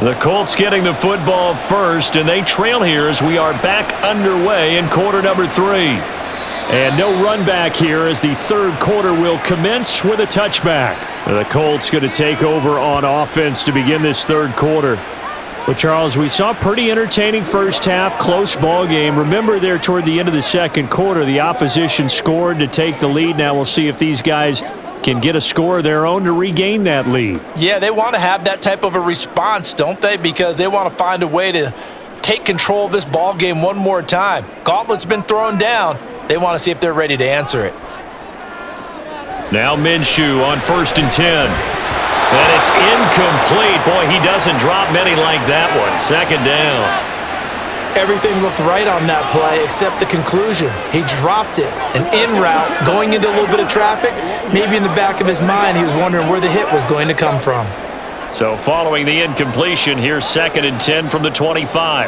The Colts getting the football first, and they trail here as we are back underway in quarter number 3. And no run back here as the third quarter will commence with a touchback. The Colts going to take over on offense to begin this third quarter. But, Charles, we saw a pretty entertaining first half, close ball game. Remember there toward the end of the second quarter, the opposition scored to take the lead. Now we'll see if these guys can get a score of their own to regain that lead. Yeah, they want to have that type of a response, don't they? Because they want to find a way to take control of this ball game one more time. Gauntlet's been thrown down. They want to see if they're ready to answer it. Now Minshew on 1st and 10. And it's incomplete. Boy, he doesn't drop many like that one. 2nd down. Everything looked right on that play except the conclusion. He dropped it. An in route, going into a little bit of traffic. Maybe in the back of his mind, he was wondering where the hit was going to come from. So following the incompletion, here's 2nd and 10 from the 25.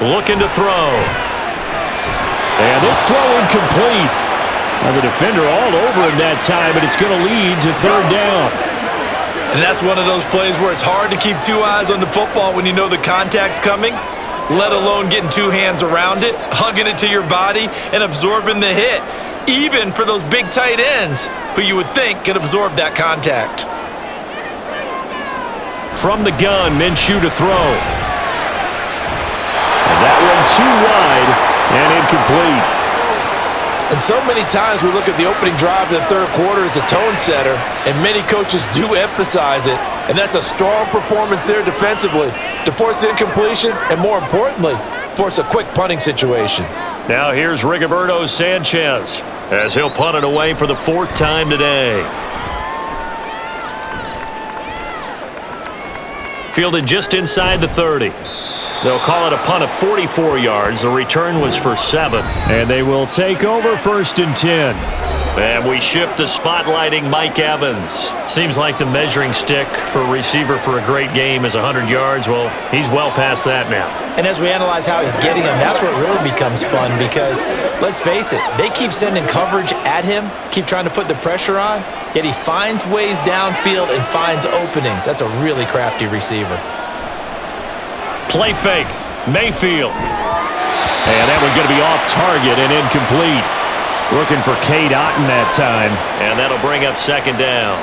Looking to throw. And this throw incomplete. Now the defender all over him that time, but it's going to lead to 3rd down. And that's one of those plays where it's hard to keep two eyes on the football when you know the contact's coming, let alone getting two hands around it, hugging it to your body, and absorbing the hit, even for those big tight ends who you would think could absorb that contact. From the gun, Minshew to throw. And that one too wide and incomplete. And so many times we look at the opening drive of the third quarter as a tone setter, and many coaches do emphasize it. And that's a strong performance there defensively to force incompletion and, more importantly, force a quick punting situation. Now here's Rigoberto Sanchez as he'll punt it away for the fourth time today. Fielded just inside the 30. They'll call it a punt of 44 yards. The return was for 7. And they will take over 1st and 10. And we shift to spotlighting Mike Evans. Seems like the measuring stick for a receiver for a great game is 100 yards. Well, he's well past that now. And as we analyze how he's getting them, that's where it really becomes fun because, let's face it, they keep sending coverage at him, keep trying to put the pressure on, yet he finds ways downfield and finds openings. That's a really crafty receiver. Play fake, Mayfield. And that one going to be off target and incomplete. Looking for Cade Otton that time. And that'll bring up 2nd down.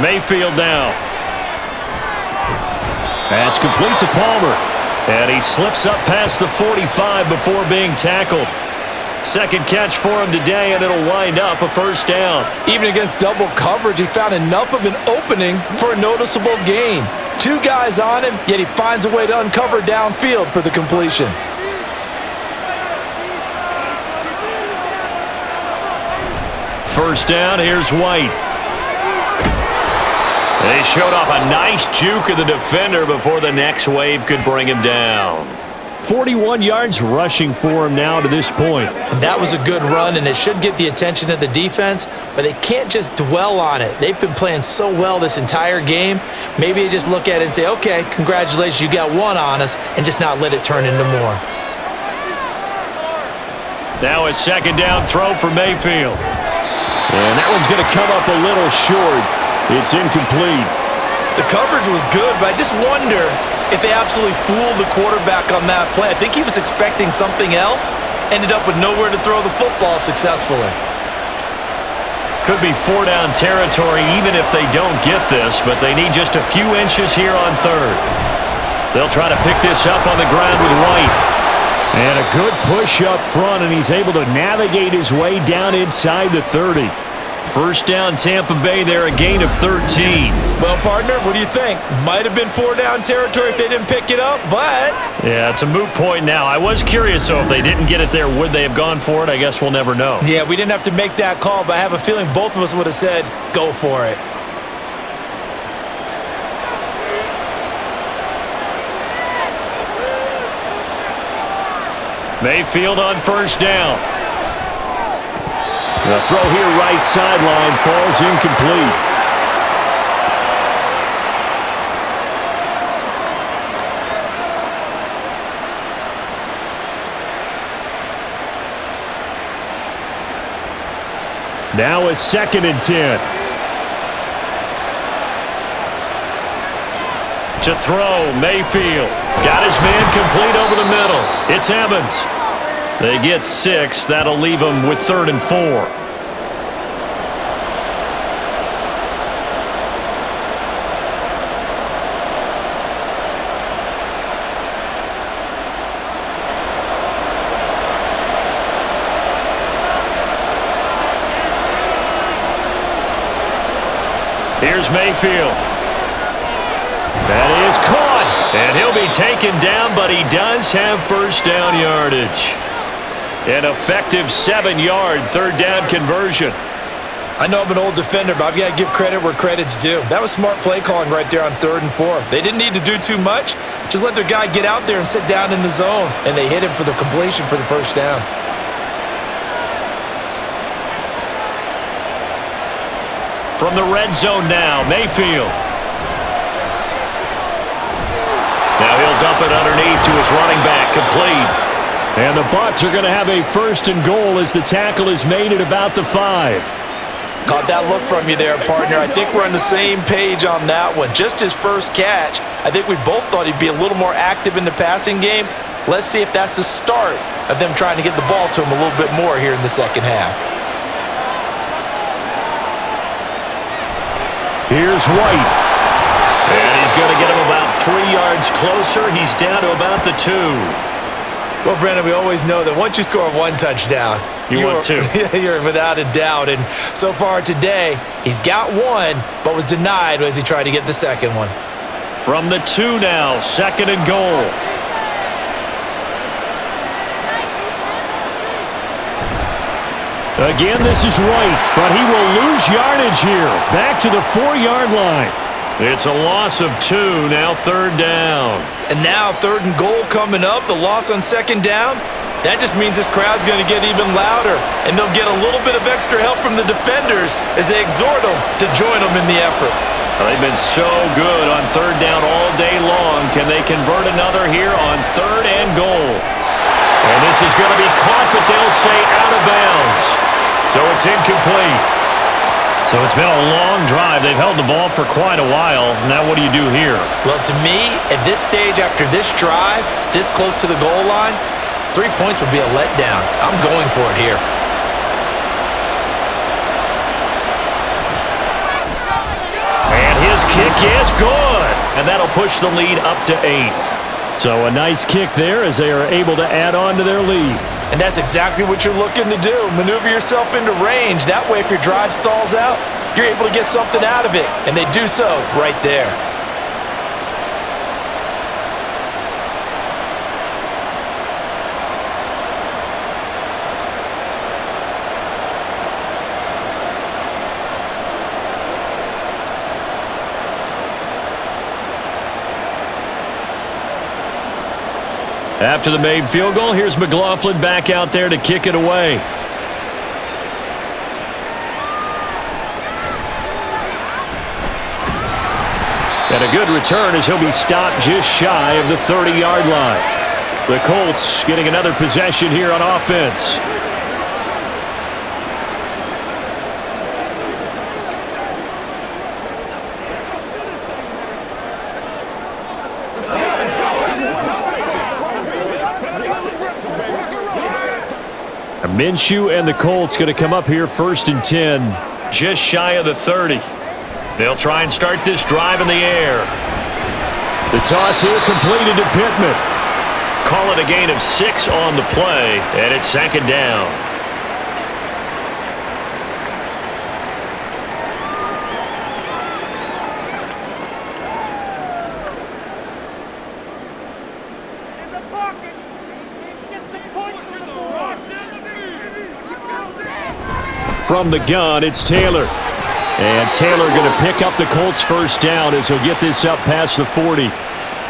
Mayfield now. That's complete to Palmer. And he slips up past the 45 before being tackled. Second catch for him today, and it'll wind up a 1st down. Even against double coverage, he found enough of an opening for a noticeable gain. 2 guys on him, yet he finds a way to uncover downfield for the completion. First down, here's White. They showed off a nice juke of the defender before the next wave could bring him down. 41 yards rushing for him now to this point. And that was a good run, and it should get the attention of the defense, but they can't just dwell on it. They've been playing so well this entire game. Maybe they just look at it and say, okay, congratulations, you got one on us, and just not let it turn into more. Now a 2nd down throw for Mayfield. And that one's going to come up a little short. It's incomplete. The coverage was good, but I just wonder if they absolutely fooled the quarterback on that play. I think he was expecting something else, ended up with nowhere to throw the football successfully. Could be 4-down territory even if they don't get this, but they need just a few inches here on 3rd. They'll try to pick this up on the ground with White. And a good push up front, and he's able to navigate his way down inside the 30. First down, Tampa Bay there, a gain of 13. Well, partner, what do you think? Might have been 4-down territory if they didn't pick it up, but... Yeah, it's a moot point now. I was curious, so if they didn't get it there, would they have gone for it? I guess we'll never know. Yeah, we didn't have to make that call, but I have a feeling both of us would have said, go for it. Mayfield on first down. The throw here right sideline falls incomplete. Now a 2nd and 10. To throw, Mayfield. Got his man complete over the middle. It's Evans. They get 6. That'll leave them with 3rd and 4. Here's Mayfield. That is caught, and he'll be taken down, but he does have first down yardage. An effective 7-yard 3rd down conversion. I know I'm an old defender, but I've got to give credit where credit's due. That was smart play calling right there on 3rd and 4. They didn't need to do too much. Just let their guy get out there and sit down in the zone, and they hit him for the completion for the first down. From the red zone now, Mayfield. dump it underneath to his running back, complete. And the Bucs are going to have a 1st and goal as the tackle is made at about the 5. Caught that look from you there, partner. I think we're on the same page on that one. Just his first catch, I think we both thought he'd be a little more active in the passing game. Let's see if that's the start of them trying to get the ball to him a little bit more here in the second half. Here's White. And he's going to get him about 3 yards closer. He's down to about the 2. Well, Brandon, we always know that once you score one touchdown, want 2. You're without a doubt. And so far today, he's got one, but was denied as he tried to get the second one. From the 2 now, 2nd and goal. Again, this is White, but he will lose yardage here. Back to the 4-yard line. It's a loss of 2, now 3rd down. And now 3rd and goal coming up, the loss on 2nd down. That just means this crowd's going to get even louder, and they'll get a little bit of extra help from the defenders as they exhort them to join them in the effort. They've been so good on 3rd down all day long. Can they convert another here on 3rd and goal? And this is going to be caught, but they'll say out of bounds. So it's incomplete. So it's been a long drive. They've held the ball for quite a while. Now what do you do here? Well, to me, at this stage after this drive, this close to the goal line, 3 points would be a letdown. I'm going for it here. And his kick is good. And that'll push the lead up to 8. So a nice kick there as they are able to add on to their lead. And that's exactly what you're looking to do. Maneuver yourself into range. That way, if your drive stalls out, you're able to get something out of it. And they do so right there. After the made field goal, here's McLaughlin back out there to kick it away. And a good return as he'll be stopped just shy of the 30-yard line. The Colts getting another possession here on offense. Minshew and the Colts going to come up here 1st and 10, just shy of the 30. They'll try and start this drive in the air. The toss here completed to Pittman. Call it a gain of 6 on the play, and it's 2nd down. From the gun, it's Taylor. And Taylor going to pick up the Colts' 1st down as he'll get this up past the 40.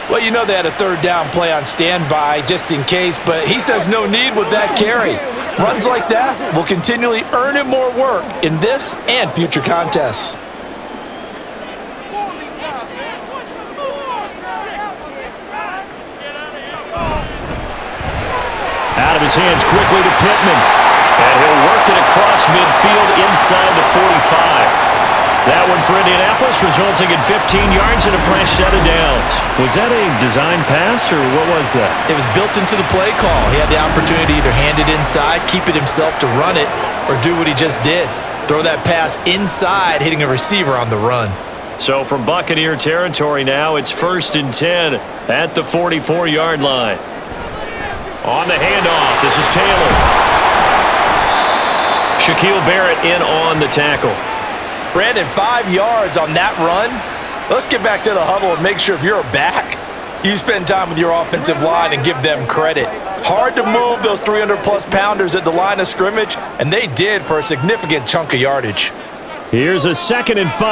Well, you know they had a 3rd down play on standby just in case, but he says no need with that carry. Runs like that will continually earn him more work in this and future contests. Out of his hands quickly to Pittman. And he'll work it across midfield inside the 45. That one for Indianapolis, resulting in 15 yards and a fresh set of downs. Was that a design pass, or what was that? It was built into the play call. He had the opportunity to either hand it inside, keep it himself to run it, or do what he just did. Throw that pass inside, hitting a receiver on the run. So from Buccaneer territory now, it's 1st and 10 at the 44-yard line. On the handoff, this is Taylor. Shaquille Barrett in on the tackle. Brandon, 5 yards on that run. Let's get back to the huddle and make sure if you're back, you spend time with your offensive line and give them credit. Hard to move those 300-plus pounders at the line of scrimmage, and they did for a significant chunk of yardage. Here's a 2nd and 5.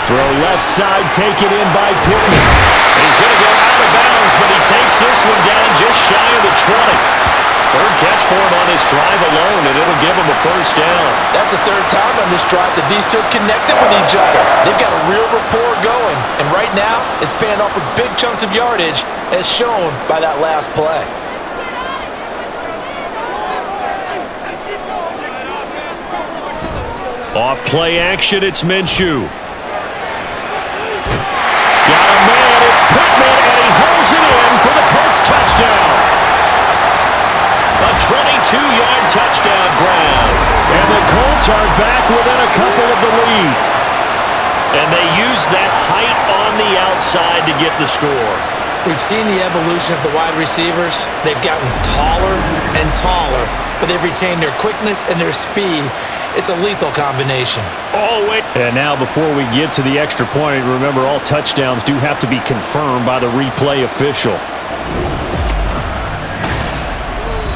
Throw left side, taken in by Pittman. He's going to go out of bounds, but he takes this one down just shy of the 20. 3rd catch it on this drive alone, and it'll give them a first down. That's the third time on this drive that these two have connected with each other. They've got a real rapport going, and right now it's paying off with big chunks of yardage, as shown by that last play. Off play action, it's Minshew. Got a man, it's Pittman, and he holds it in for the Colts touchdown. A 22-yard touchdown grab. And the Colts are back within a couple of the lead. And they use that height on the outside to get the score. We've seen the evolution of the wide receivers. They've gotten taller and taller, but they've retained their quickness and their speed. It's a lethal combination. Oh, wait. And now before we get to the extra point, remember all touchdowns do have to be confirmed by the replay official.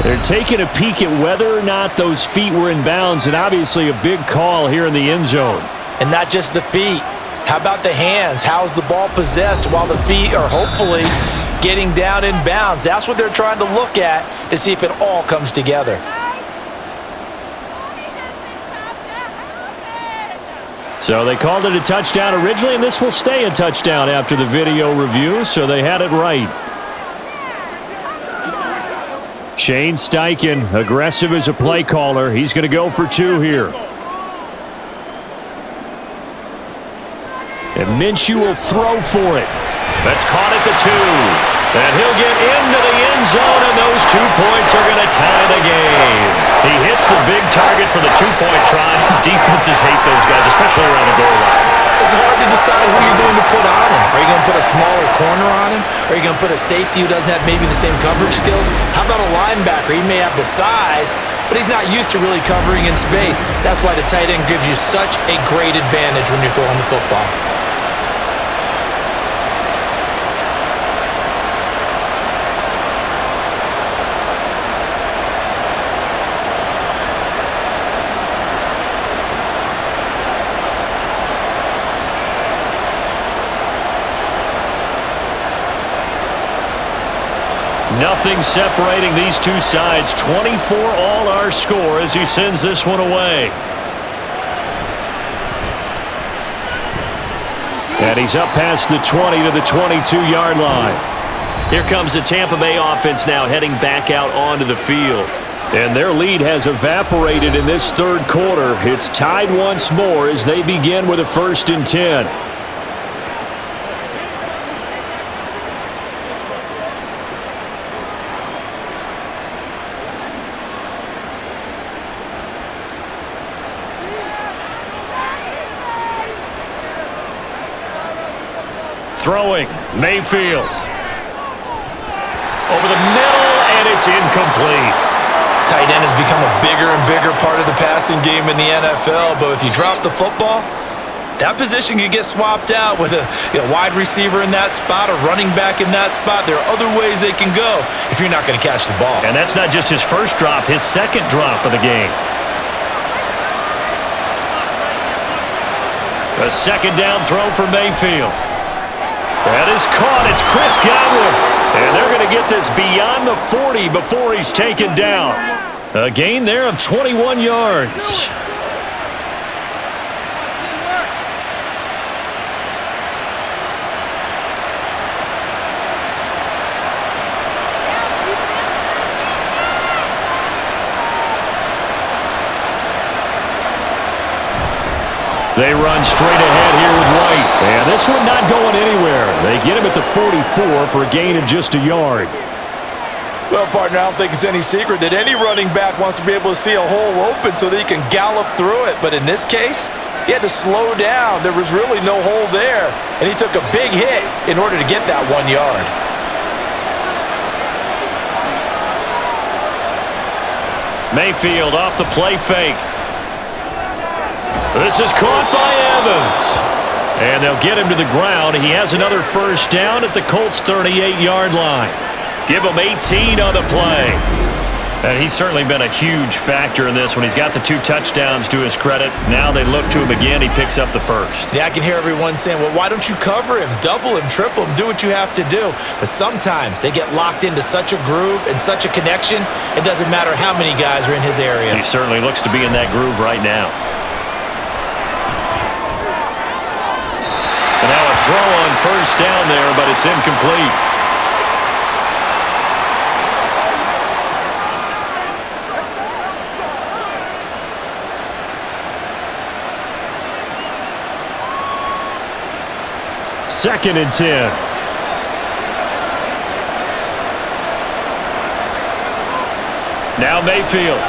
They're taking a peek at whether or not those feet were in bounds, and obviously a big call here in the end zone. And not just the feet. How about the hands? How's the ball possessed while the feet are hopefully getting down in bounds? That's what they're trying to look at to see if it all comes together. So they called it a touchdown originally, and this will stay a touchdown after the video review, so they had it right. Shane Steichen, aggressive as a play caller. He's going to go for two here. And Minshew will throw for it. That's caught at the 2. And he'll get into the end zone, and those 2 points are going to tie the game. He hits the big target for the two-point try. Defenses hate those guys, especially around the goal line. It's hard to decide who you're going to put on him. Are you going to put a smaller corner on him? Are you going to put a safety who doesn't have maybe the same coverage skills? How about a linebacker? He may have the size, but he's not used to really covering in space. That's why the tight end gives you such a great advantage when you're throwing the football. Nothing separating these two sides. 24 all our score as he sends this one away. And he's up past the 20 to the 22-yard line. Here comes the Tampa Bay offense now heading back out onto the field. And their lead has evaporated in this third quarter. It's tied once more as they begin with a 1st and 10. Throwing, Mayfield. Over the middle, and it's incomplete. Tight end has become a bigger and bigger part of the passing game in the NFL, but if you drop the football, that position can get swapped out with a wide receiver in that spot, a running back in that spot. There are other ways they can go if you're not going to catch the ball. And that's not just his first drop, his second drop of the game. A second down throw for Mayfield. That is caught. It's Chris Godwin. And they're going to get this beyond the 40 before he's taken down. A gain there of 21 yards. They run straight ahead here with White. And this one not going anywhere. They get him at the 44 for a gain of just a yard. Well, partner, I don't think it's any secret that any running back wants to be able to see a hole open so that he can gallop through it. But in this case, he had to slow down. There was really no hole there. And he took a big hit in order to get that 1 yard. Mayfield off the play fake. This is caught by Evans. And they'll get him to the ground. He has another first down at the Colts' 38-yard line. Give him 18 on the play. And he's certainly been a huge factor in this when he's got the 2 touchdowns to his credit. Now they look to him again. He picks up the first. Yeah, I can hear everyone saying, well, why don't you cover him, double him, triple him, do what you have to do. But sometimes they get locked into such a groove and such a connection, it doesn't matter how many guys are in his area. He certainly looks to be in that groove right now. And now a throw on first down there, but it's incomplete. Second and 10. Now Mayfield.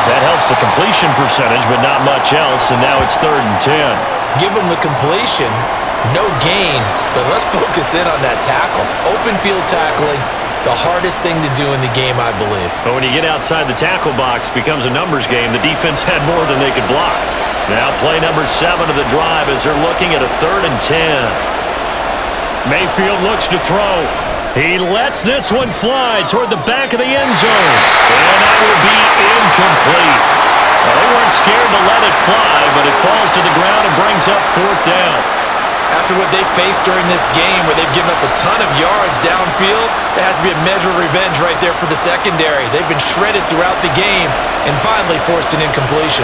That helps the completion percentage, but not much else, and now it's 3rd and 10. Give him the completion, no gain, but let's focus in on that tackle. Open field tackling, the hardest thing to do in the game, I believe. But when you get outside the tackle box, it becomes a numbers game. The defense had more than they could block. Now play number 7 of the drive as they're looking at a 3rd and 10. Mayfield looks to throw. He lets this one fly toward the back of the end zone. And that will be incomplete. Well, they weren't scared to let it fly, but it falls to the ground and brings up 4th down. After what they faced during this game where they've given up a ton of yards downfield, there has to be a measure of revenge right there for the secondary. They've been shredded throughout the game and finally forced an incompletion.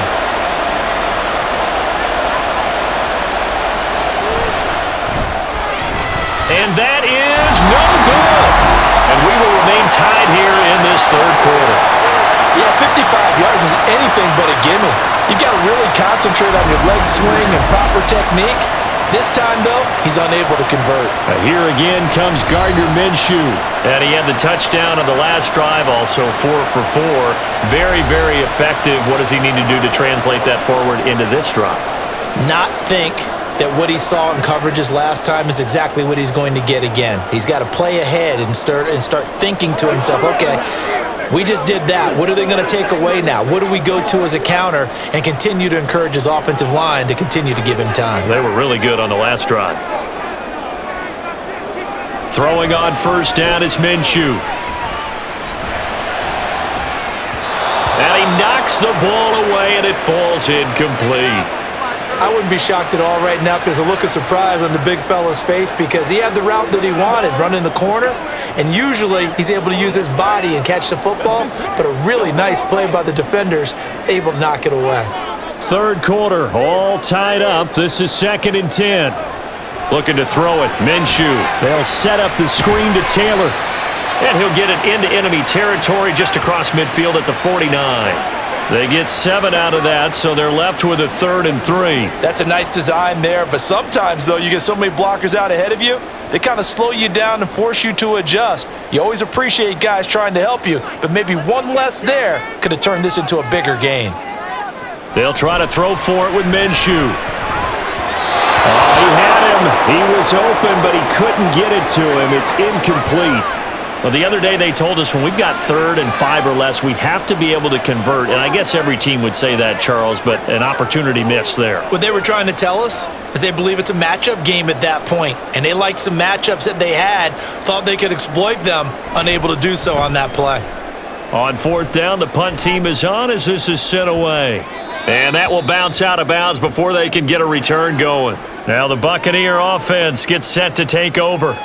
And that is no good. And we will remain tied here in this 3rd quarter. Yeah, 55 yards is anything but a gimme. You got to really concentrate on your leg swing and proper technique. This time, though, he's unable to convert. Here again comes Gardner Minshew. And he had the touchdown on the last drive, also 4 for 4. Very, very effective. What does he need to do to translate that forward into this drive? Not think that what he saw in coverages last time is exactly what he's going to get again. He's got to play ahead and start thinking to himself, okay, we just did that. What are they going to take away now? What do we go to as a counter? And continue to encourage his offensive line to continue to give him time. They were really good on the last drive. Throwing on first down is Minshew. And he knocks the ball away and it falls incomplete. I wouldn't be shocked at all right now if there's a look of surprise on the big fella's face because he had the route that he wanted, running the corner, and usually he's able to use his body and catch the football, but a really nice play by the defenders, able to knock it away. 3rd quarter, all tied up. This is 2nd and 10. Looking to throw it, Minshew. They'll set up the screen to Taylor, and he'll get it into enemy territory just across midfield at the 49. They get 7 out of that, so they're left with a 3rd and 3. That's a nice design there, but sometimes, though, you get so many blockers out ahead of you, they kind of slow you down and force you to adjust. You always appreciate guys trying to help you, but maybe one less there could have turned this into a bigger gain. They'll try to throw for it with Minshew. Oh, he had him. He was open, but he couldn't get it to him. It's incomplete. Well, the other day they told us when we've got 3rd and 5 or less, we have to be able to convert. And I guess every team would say that, Charles, but an opportunity missed there. What they were trying to tell us is they believe it's a matchup game at that point, and they liked some matchups that they had, thought they could exploit them, unable to do so on that play. On 4th down, the punt team is on as this is sent away. And that will bounce out of bounds before they can get a return going. Now the Buccaneer offense gets set to take over.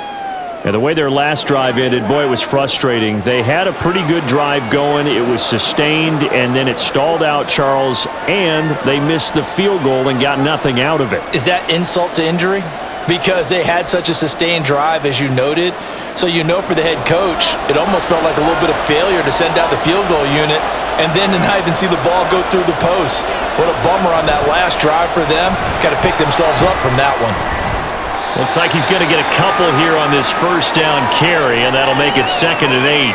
And the way their last drive ended, boy, it was frustrating. They had a pretty good drive going. It was sustained, and then it stalled out, Charles, and they missed the field goal and got nothing out of it. Is that insult to injury? Because they had such a sustained drive, as you noted. So you know for the head coach, it almost felt like a little bit of failure to send out the field goal unit and then to not even see the ball go through the post. What a bummer on that last drive for them. Got to pick themselves up from that one. Looks like he's going to get a couple here on this first down carry, and that'll make it 2nd and 8.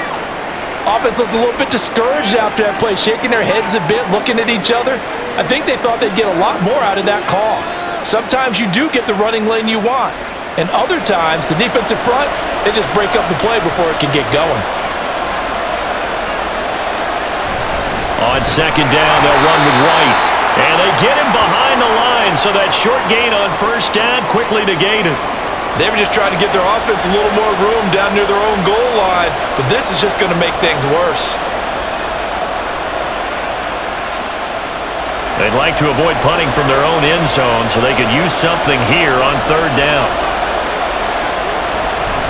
Offense looked a little bit discouraged after that play, shaking their heads a bit, looking at each other. I think they thought they'd get a lot more out of that call. Sometimes you do get the running lane you want, and other times the defensive front, they just break up the play before it can get going. On 2nd down, they'll run with White. And they get him behind the line, so that short gain on first down quickly negated. They were just trying to give their offense a little more room down near their own goal line, but this is just going to make things worse. They'd like to avoid punting from their own end zone so they could use something here on third down.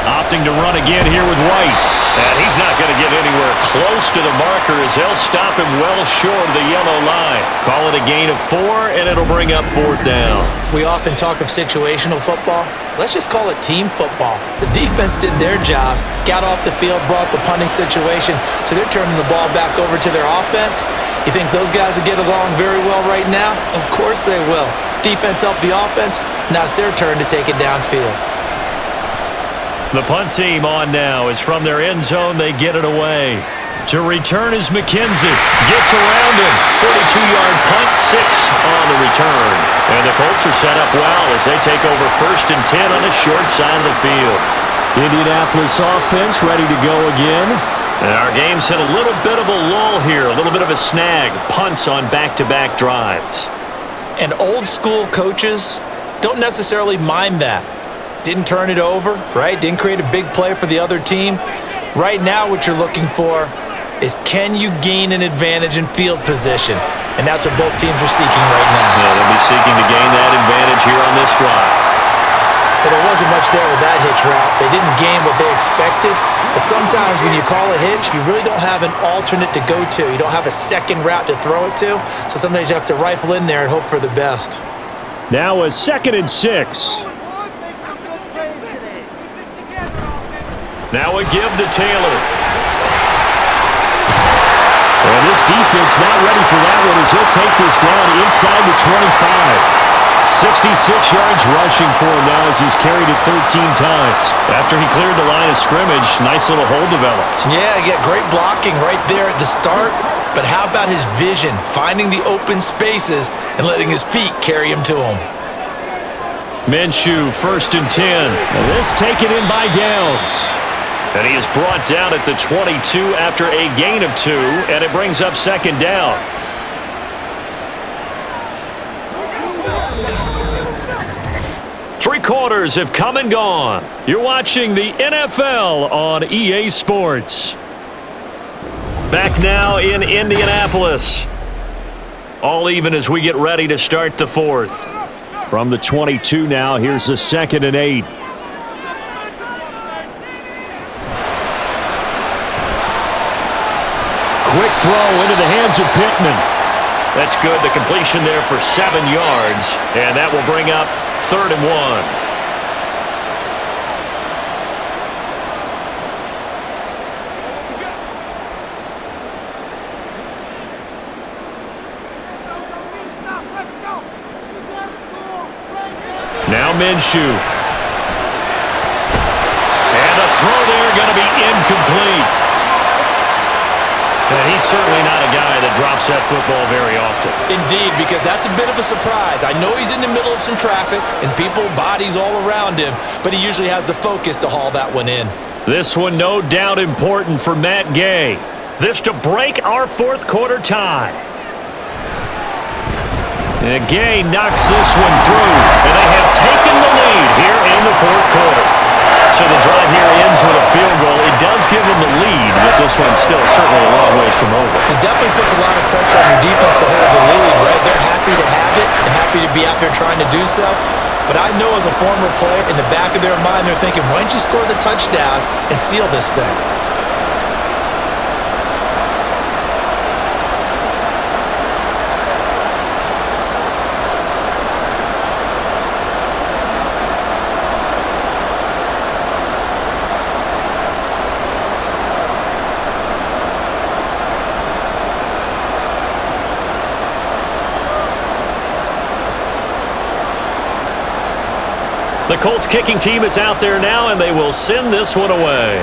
Opting to run again here with White. And he's not going to get anywhere close to the marker as they'll stop him well short of the yellow line. Call it a gain of 4, and it'll bring up fourth down. We often talk of situational football. Let's just call it team football. The defense did their job, got off the field, brought the punting situation, so they're turning the ball back over to their offense. You think those guys will get along very well right now? Of course they will. Defense helped the offense. Now it's their turn to take it downfield. The punt team on now is from their end zone. They get it away. To return is McKenzie. Gets around him. 42-yard punt, 6 on the return. And the Colts are set up well as they take over 1st and 10 on the short side of the field. Indianapolis offense ready to go again. And our game's hit a little bit of a lull here, a little bit of a snag. Punts on back-to-back drives. And old school coaches don't necessarily mind that. Didn't turn it over, right? Didn't create a big play for the other team. Right now what you're looking for is can you gain an advantage in field position? And that's what both teams are seeking right now. Yeah, they'll be seeking to gain that advantage here on this drive. But there wasn't much there with that hitch route. They didn't gain what they expected. But sometimes when you call a hitch, you really don't have an alternate to go to. You don't have a second route to throw it to. So sometimes you have to rifle in there and hope for the best. Now a 2nd and 6. Now a give to Taylor. And this defense not ready for that one as he'll take this down inside the 25. 66 yards rushing for him now as he's carried it 13 times. After he cleared the line of scrimmage, nice little hole developed. Yeah, great blocking right there at the start. But how about his vision, finding the open spaces and letting his feet carry him to him? Minshew, 1st and 10. And this taken in by Downs. And he is brought down at the 22 after a gain of 2, and it brings up 2nd down. Three quarters have come and gone. You're watching the NFL on EA Sports. Back now in Indianapolis. All even as we get ready to start the 4th. From the 22 now, here's the 2nd and 8. Quick throw into the hands of Pittman. That's good. The completion there for 7 yards. And that will bring up 3rd and 1. Now Minshew. And a throw there going to be incomplete. And he's certainly not a guy that drops that football very often. Indeed, because that's a bit of a surprise. I know he's in the middle of some traffic and people, bodies all around him, but he usually has the focus to haul that one in. This one no doubt important for Matt Gay. This to break our 4th quarter tie. And Gay knocks this one through, and they have taken the lead here in the 4th quarter. So the drive here ends with a field goal. It does give them the lead, but this one's still certainly a long ways from over. It definitely puts a lot of pressure on your defense to hold the lead, right? They're happy to have it and happy to be out there trying to do so. But I know as a former player, in the back of their mind, they're thinking, why don't you score the touchdown and seal this thing? The Colts kicking team is out there now, and they will send this one away.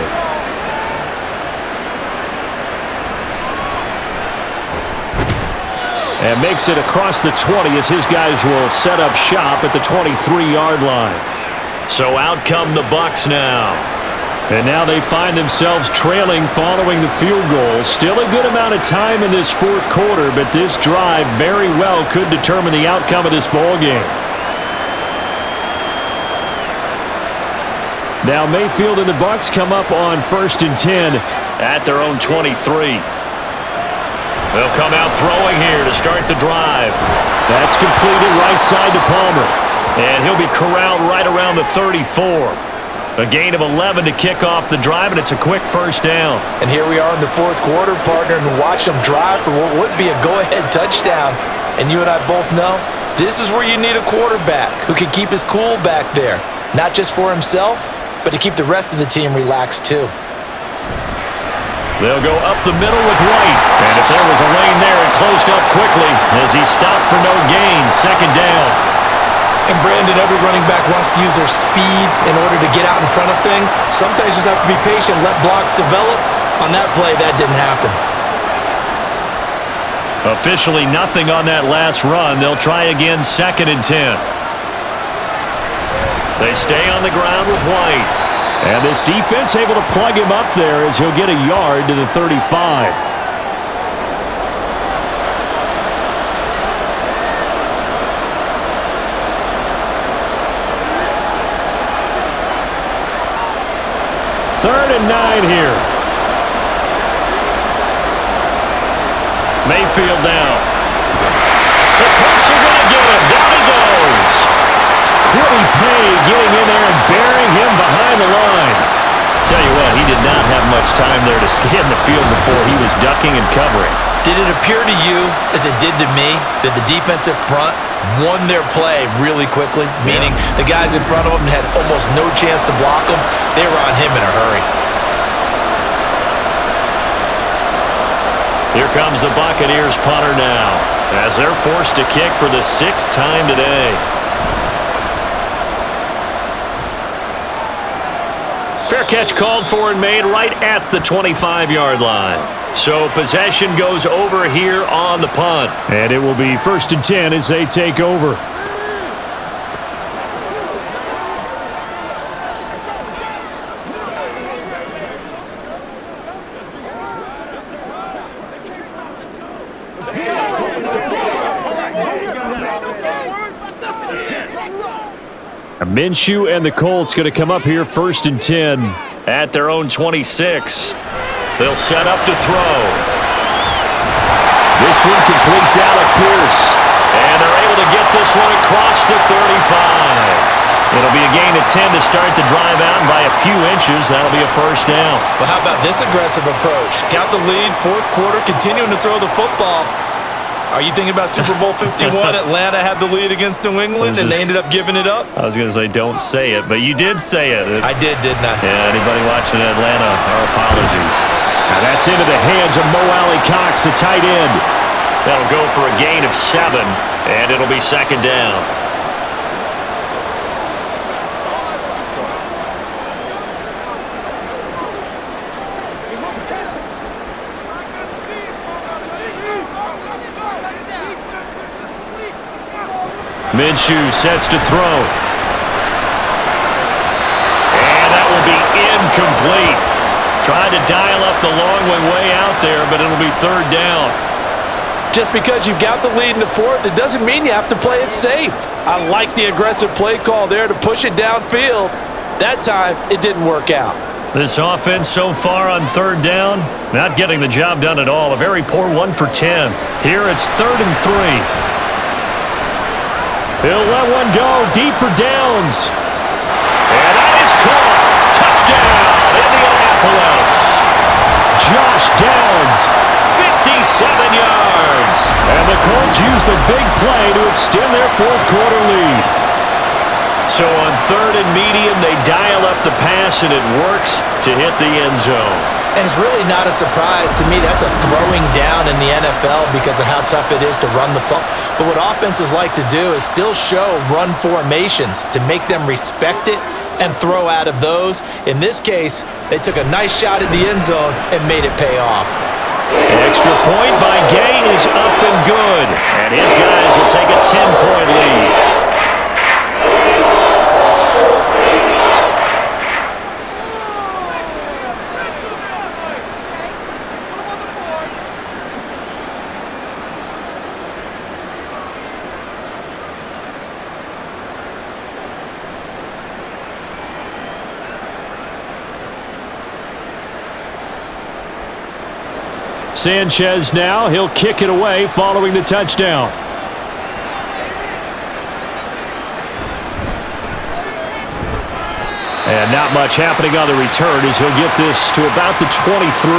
And makes it across the 20 as his guys will set up shop at the 23-yard line. So out come the Bucs now. And now they find themselves trailing following the field goal. Still a good amount of time in this 4th quarter, but this drive very well could determine the outcome of this ball game. Now Mayfield and the BUCS come up on 1st and 10 at their own 23. They'll come out throwing here to start the drive. That's completed right side to Palmer. And he'll be corralled right around the 34. A gain of 11 to kick off the drive, and it's a quick first down. And here we are in the fourth quarter, partner, and watch them drive for what would be a go-ahead touchdown. And you and I both know this is where you need a quarterback who can keep his cool back there, not just for himself, but to keep the rest of the team relaxed too. They'll go up the middle with White. And if there was a lane there, it closed up quickly as he stopped for no gain. Second down. And Brandon, every running back wants to use their speed in order to get out in front of things. Sometimes you just have to be patient, let blocks develop. On that play, that didn't happen. Officially nothing on that last run. They'll try again 2nd and 10. They stay on the ground with White. And this defense able to plug him up there as he'll get a yard to the 35. Third and 9 here. Mayfield down. The Colts are going to get him. Down he goes. Quiddy Pay getting in there and burying him behind the line. Tell you what, he did not have much time there to scan the field before he was ducking and covering. Did it appear to you, as it did to me, that the defensive front won their play really quickly? Meaning the guys in front of them had almost no chance to block him. They were on him in a hurry. Here comes the Buccaneers punter now, as they're forced to kick for the 6th time today. Fair catch called for and made right at the 25-yard line. So possession goes over here on the punt. And it will be 1st and 10 as they take over. Minshew and the Colts going to come up here 1st and 10 at their own 26. They'll set up to throw. This one completes Alec Pierce. And they're able to get this one across the 35. It'll be a gain of 10 to start the drive out, and by a few inches, that'll be a first down. Well, how about this aggressive approach? Got the lead, fourth quarter, continuing to throw the football. Are you thinking about Super Bowl 51? Atlanta had the lead against New England, and they ended up giving it up? I was going to say, don't say it, but you did say it. I did, didn't I? Yeah, anybody watching Atlanta, our apologies. Now that's into the hands of Mo Alley-Cox, the tight end. That'll go for a gain of 7, and it'll be 2nd down. Minshew sets to throw. And that will be incomplete. Tried to dial up the long way out there, but it'll be 3rd down. Just because you've got the lead in the fourth, it doesn't mean you have to play it safe. I like the aggressive play call there to push it downfield. That time, it didn't work out. This offense so far on 3rd down, not getting the job done at all. A very poor 1 for 10. Here it's 3rd and 3. He'll let one go deep for Downs. And that is caught. Touchdown, Indianapolis. Josh Downs, 57 yards. And the Colts use the big play to extend their fourth quarter lead. So on 3rd and medium, they dial up the pass, and it works to hit the end zone. And it's really not a surprise to me. That's a throwing down in the NFL because of how tough it is to run the football. But what offenses like to do is still show run formations to make them respect it and throw out of those. In this case, they took a nice shot at the end zone and made it pay off. Extra point by Gay is up and good. And his guys will take a 10-point lead. Sanchez now, he'll kick it away following the touchdown. And not much happening on the return as he'll get this to about the 23.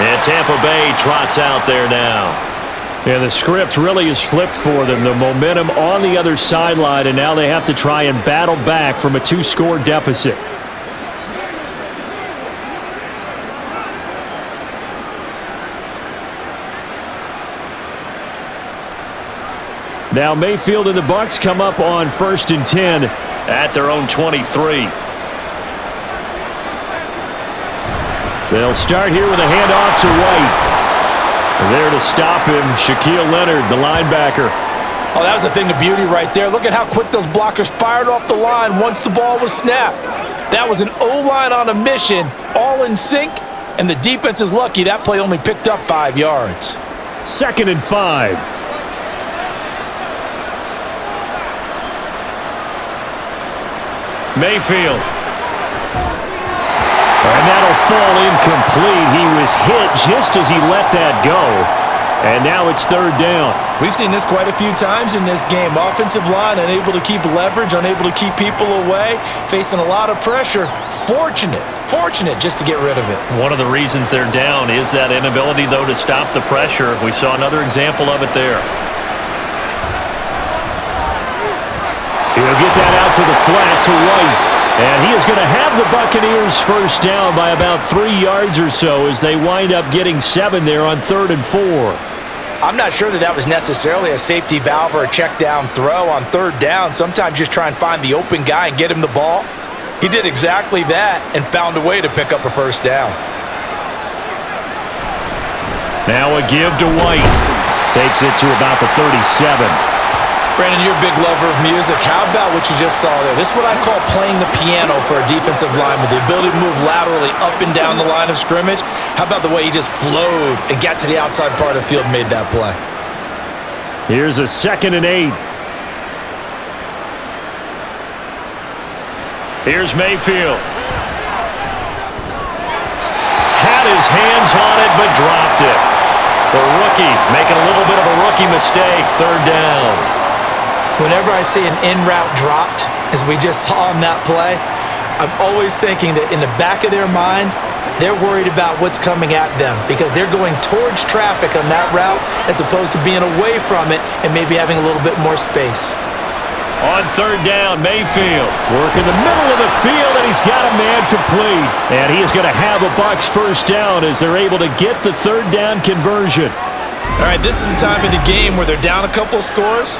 And Tampa Bay trots out there now. And the script really is flipped for them. The momentum on the other sideline, and now they have to try and battle back from a 2-score deficit. Now Mayfield and the Bucs come up on 1st and 10 at their own 23. They'll start here with a handoff to White. There to stop him, Shaquille Leonard, the linebacker. Oh, that was a thing of beauty right there. Look at how quick those blockers fired off the line once the ball was snapped. That was an O-line on a mission, all in sync, and the defense is lucky that play only picked up 5 yards. 2nd and 5. Mayfield. And that'll fall incomplete. He was hit just as he let that go. And now it's 3rd down. We've seen this quite a few times in this game. Offensive line unable to keep leverage, unable to keep people away, facing a lot of pressure. Fortunate just to get rid of it. One of the reasons they're down is that inability, though, to stop the pressure. We saw another example of it there. He'll get that out to the flat to White. And he is going to have the Buccaneers first down by about 3 yards or so as they wind up getting 7 there on 3rd and 4. I'm not sure that was necessarily a safety valve or a check down throw on 3rd down. Sometimes just try and find the open guy and get him the ball. He did exactly that and found a way to pick up a first down. Now a give to White. Takes it to about the 37. Brandon, you're a big lover of music. How about what you just saw there? This is what I call playing the piano for a defensive lineman. The ability to move laterally up and down the line of scrimmage. How about the way he just flowed and got to the outside part of the field and made that play? Here's a 2nd and 8. Here's Mayfield. Had his hands on it, but dropped it. The rookie making a little bit of a rookie mistake. 3rd down. Whenever I see an in-route dropped, as we just saw on that play, I'm always thinking that in the back of their mind, they're worried about what's coming at them because they're going towards traffic on that route as opposed to being away from it and maybe having a little bit more space. On 3rd down, Mayfield working the middle of the field, and he's got a man complete. And he is going to have a Bucs first down as they're able to get the 3rd down conversion. All right, this is the time of the game where they're down a couple of scores,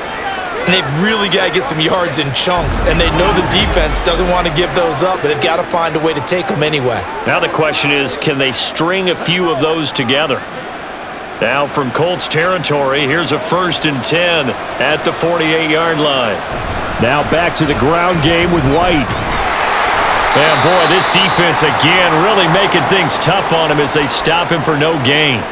and they've really got to get some yards in chunks, and they know the defense doesn't want to give those up, but they've got to find a way to take them anyway. Now the question is, can they string a few of those together? Now from Colts territory, here's a 1st and 10 at the 48-yard line. Now back to the ground game with White. And boy, this defense again really making things tough on him as they stop him for no gain.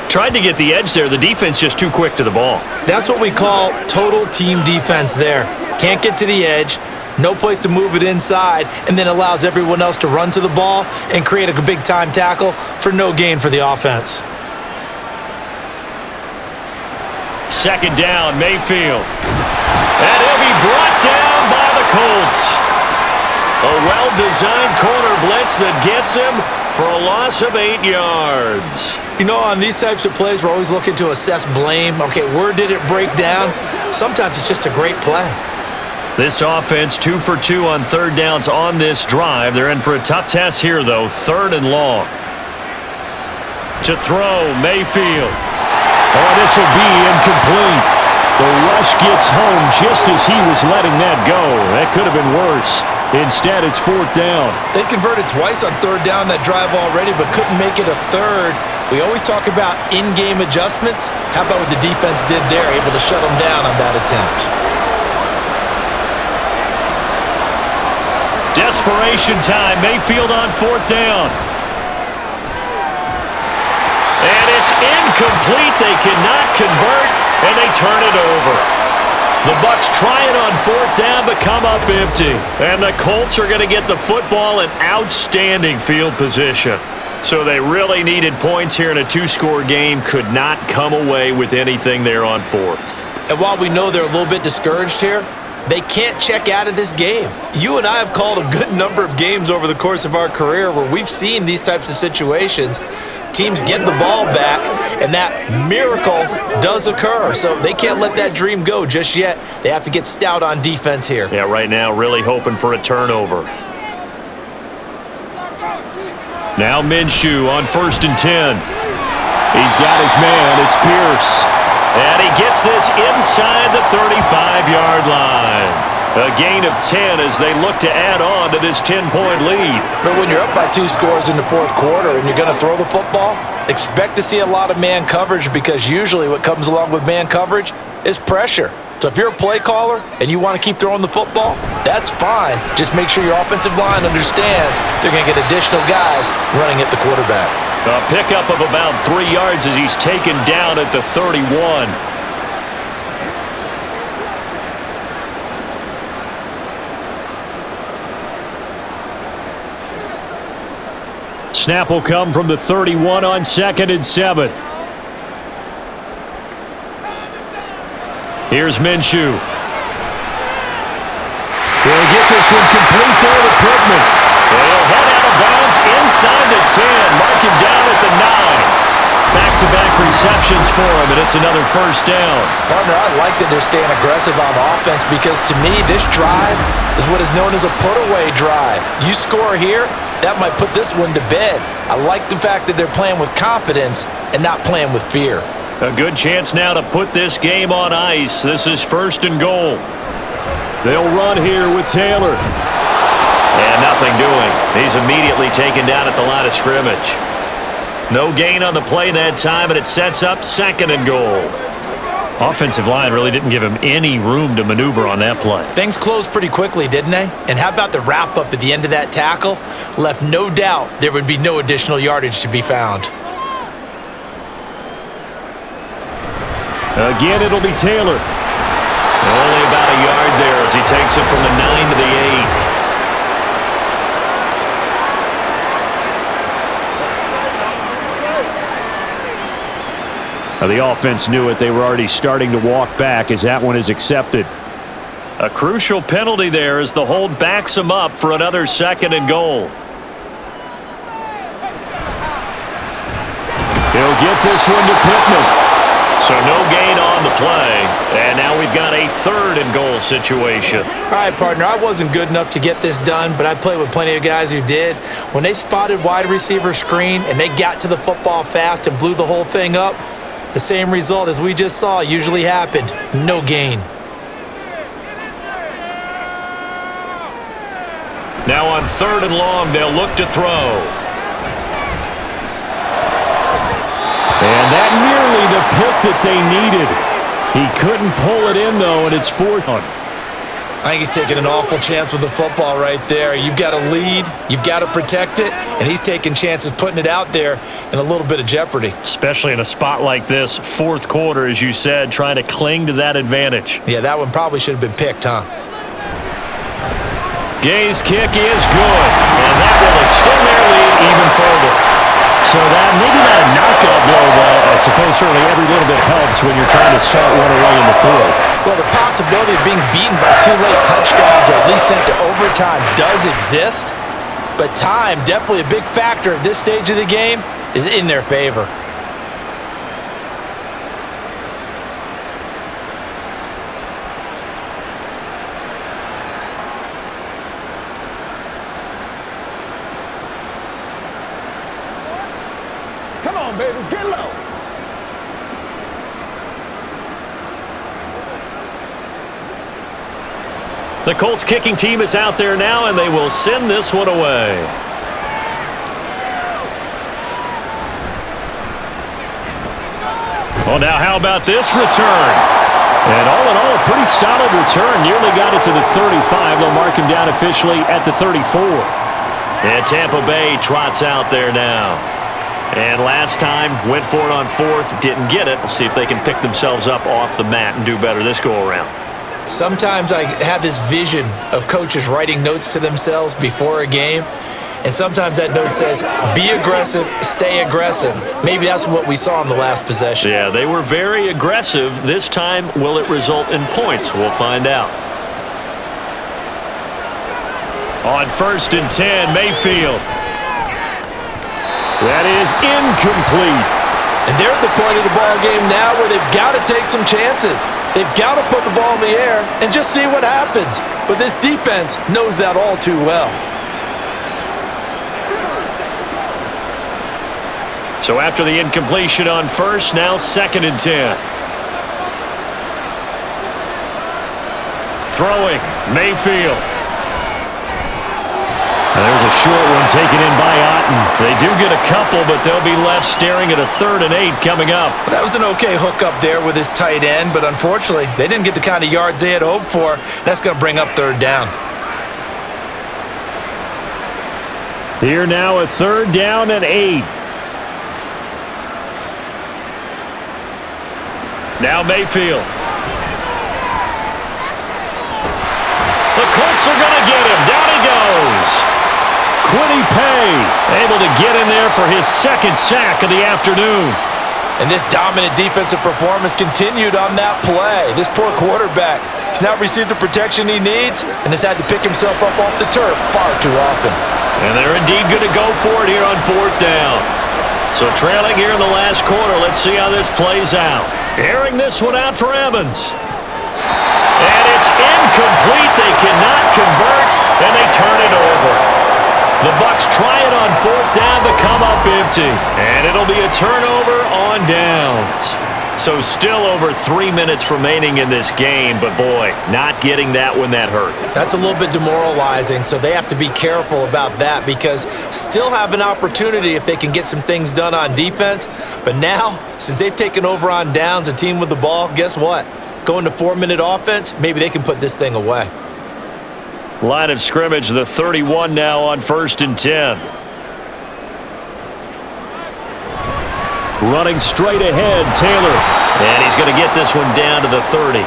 Tried to get the edge there. The defense just too quick to the ball. That's what we call total team defense there. Can't get to the edge, no place to move it inside, and then allows everyone else to run to the ball and create a big-time tackle for no gain for the offense. 2nd down, Mayfield. And he'll be brought down by the Colts. A well-designed corner blitz that gets him for a loss of 8 yards. You know, on these types of plays, we're always looking to assess blame. Okay, where did it break down? Sometimes it's just a great play. This offense 2 for 2 on 3rd downs on this drive. They're in for a tough test here, though. 3rd and long. To throw, Mayfield. Oh, this will be incomplete. The rush gets home just as he was letting that go. That could have been worse. Instead, it's 4th down. They converted twice on 3rd down that drive already, but couldn't make it a 3rd. We always talk about in-game adjustments. How about what the defense did there, able to shut them down on that attempt? Desperation time. Mayfield on 4th down. And it's incomplete. They cannot convert, and they turn it over. The Bucs try it on 4th down, but come up empty. And the Colts are going to get the football in outstanding field position. So they really needed points here in a two-score game. Could not come away with anything there on fourth. And while we know they're a little bit discouraged here, they can't check out of this game. You and I have called a good number of games over the course of our career where we've seen these types of situations. Teams get the ball back, and that miracle does occur. So they can't let that dream go just yet. They have to get stout on defense here. Yeah, right now really hoping for a turnover. Now Minshew on 1st and 10. He's got his man. It's Pierce. And he gets this inside the 35-yard line. A gain of 10 as they look to add on to this 10-point lead. But when you're up by 2 scores in the fourth quarter and you're going to throw the football, expect to see a lot of man coverage, because usually what comes along with man coverage is pressure. So if you're a play caller and you want to keep throwing the football, that's fine. Just make sure your offensive line understands they're going to get additional guys running at the quarterback. A pickup of about 3 yards as he's taken down at the 31. Snap will come from the 31 on 2nd and 7. Here's Minshew. He'll get this one complete there to Pittman. He'll head out of bounds inside the 10. Mark him down at the 9. Back-to-back receptions for him, and it's another first down. Partner, I like that they're staying aggressive on offense, because to me, this drive is what is known as a put-away drive. You score here, that might put this one to bed. I like the fact that they're playing with confidence and not playing with fear. A good chance now to put this game on ice. This is 1st and goal. They'll run here with Taylor. And nothing doing. He's immediately taken down at the line of scrimmage. No gain on the play that time, and it sets up 2nd and goal. Offensive line really didn't give him any room to maneuver on that play. Things closed pretty quickly, didn't they? And how about the wrap-up at the end of that tackle? Left no doubt there would be no additional yardage to be found. Again, it'll be Taylor. Only about a yard there as he takes it from the 9 to the 8. Now, the offense knew it. They were already starting to walk back as that one is accepted. A crucial penalty there as the hold backs him up for another 2nd and goal. He'll get this one to Pittman. So no gain on the play, and now we've got a 3rd and goal situation. All right, partner, I wasn't good enough to get this done, but I played with plenty of guys who did. When they spotted wide receiver screen and they got to the football fast and blew the whole thing up, the same result as we just saw usually happened. No gain. Now on 3rd and long, they'll look to throw. And that nearly the pick that they needed. He couldn't pull it in, though, and it's 4th. I think he's taking an awful chance with the football right there. You've got a lead, you've got to protect it, and he's taking chances putting it out there in a little bit of jeopardy. Especially in a spot like this, 4th quarter, as you said, trying to cling to that advantage. Yeah, that one probably should have been picked, huh? Gay's kick is good, and that will extend their lead even further. So that, maybe not a knockout blow, but I suppose certainly every little bit helps when you're trying to start one away in the 4th. Well, the possibility of being beaten by 2 late touchdowns or at least sent to overtime does exist, but time, definitely a big factor at this stage of the game, is in their favor. Come on, baby, get low. The Colts kicking team is out there now, and they will send this one away. Well, now how about this return? And all in all, a pretty solid return. Nearly got it to the 35. They'll mark him down officially at the 34. And Tampa Bay trots out there now. And last time, went for it on 4th, didn't get it. We'll see if they can pick themselves up off the mat and do better this go-around. Sometimes I have this vision of coaches writing notes to themselves before a game, And sometimes that note says, be aggressive, stay aggressive. Maybe that's what we saw in the last possession. Yeah, they were very aggressive. This time, will it result in points? We'll find out. On 1st and 10, Mayfield. That is incomplete. And they're at the point of the ball game now where they've got to take some chances. They've got to put the ball in the air and just see what happens. But this defense knows that all too well. So after the incompletion on 1st, now 2nd and 10. Throwing, Mayfield. There's a short one taken in by Otten. They do get a couple, but they'll be left staring at a 3rd and 8 coming up. That was an okay hook up there with his tight end, but unfortunately, they didn't get the kind of yards they had hoped for. That's going to bring up 3rd down. Here now a 3rd down and 8. Now Mayfield. The Colts are going to get him. Down he goes. Quiddy Pay able to get in there for his 2nd sack of the afternoon. And this dominant defensive performance continued on that play. This poor quarterback has not received the protection he needs and has had to pick himself up off the turf far too often. And they're indeed going to go for it here on 4th down. So trailing here in the last quarter, let's see how this plays out. Airing this one out for Evans. And it's incomplete. They cannot convert, and they turn it over. The Bucs try it on 4th down to come up empty. And it'll be a turnover on downs. So still over 3 minutes remaining in this game, but boy, not getting that when that hurt. That's a little bit demoralizing, so they have to be careful about that because still have an opportunity if they can get some things done on defense. But now, since they've taken over on downs, a team with the ball, guess what? Going to 4-minute offense, maybe they can put this thing away. Line of scrimmage, the 31 now on 1st and 10. Running straight ahead, Taylor. And he's going to get this one down to the 30.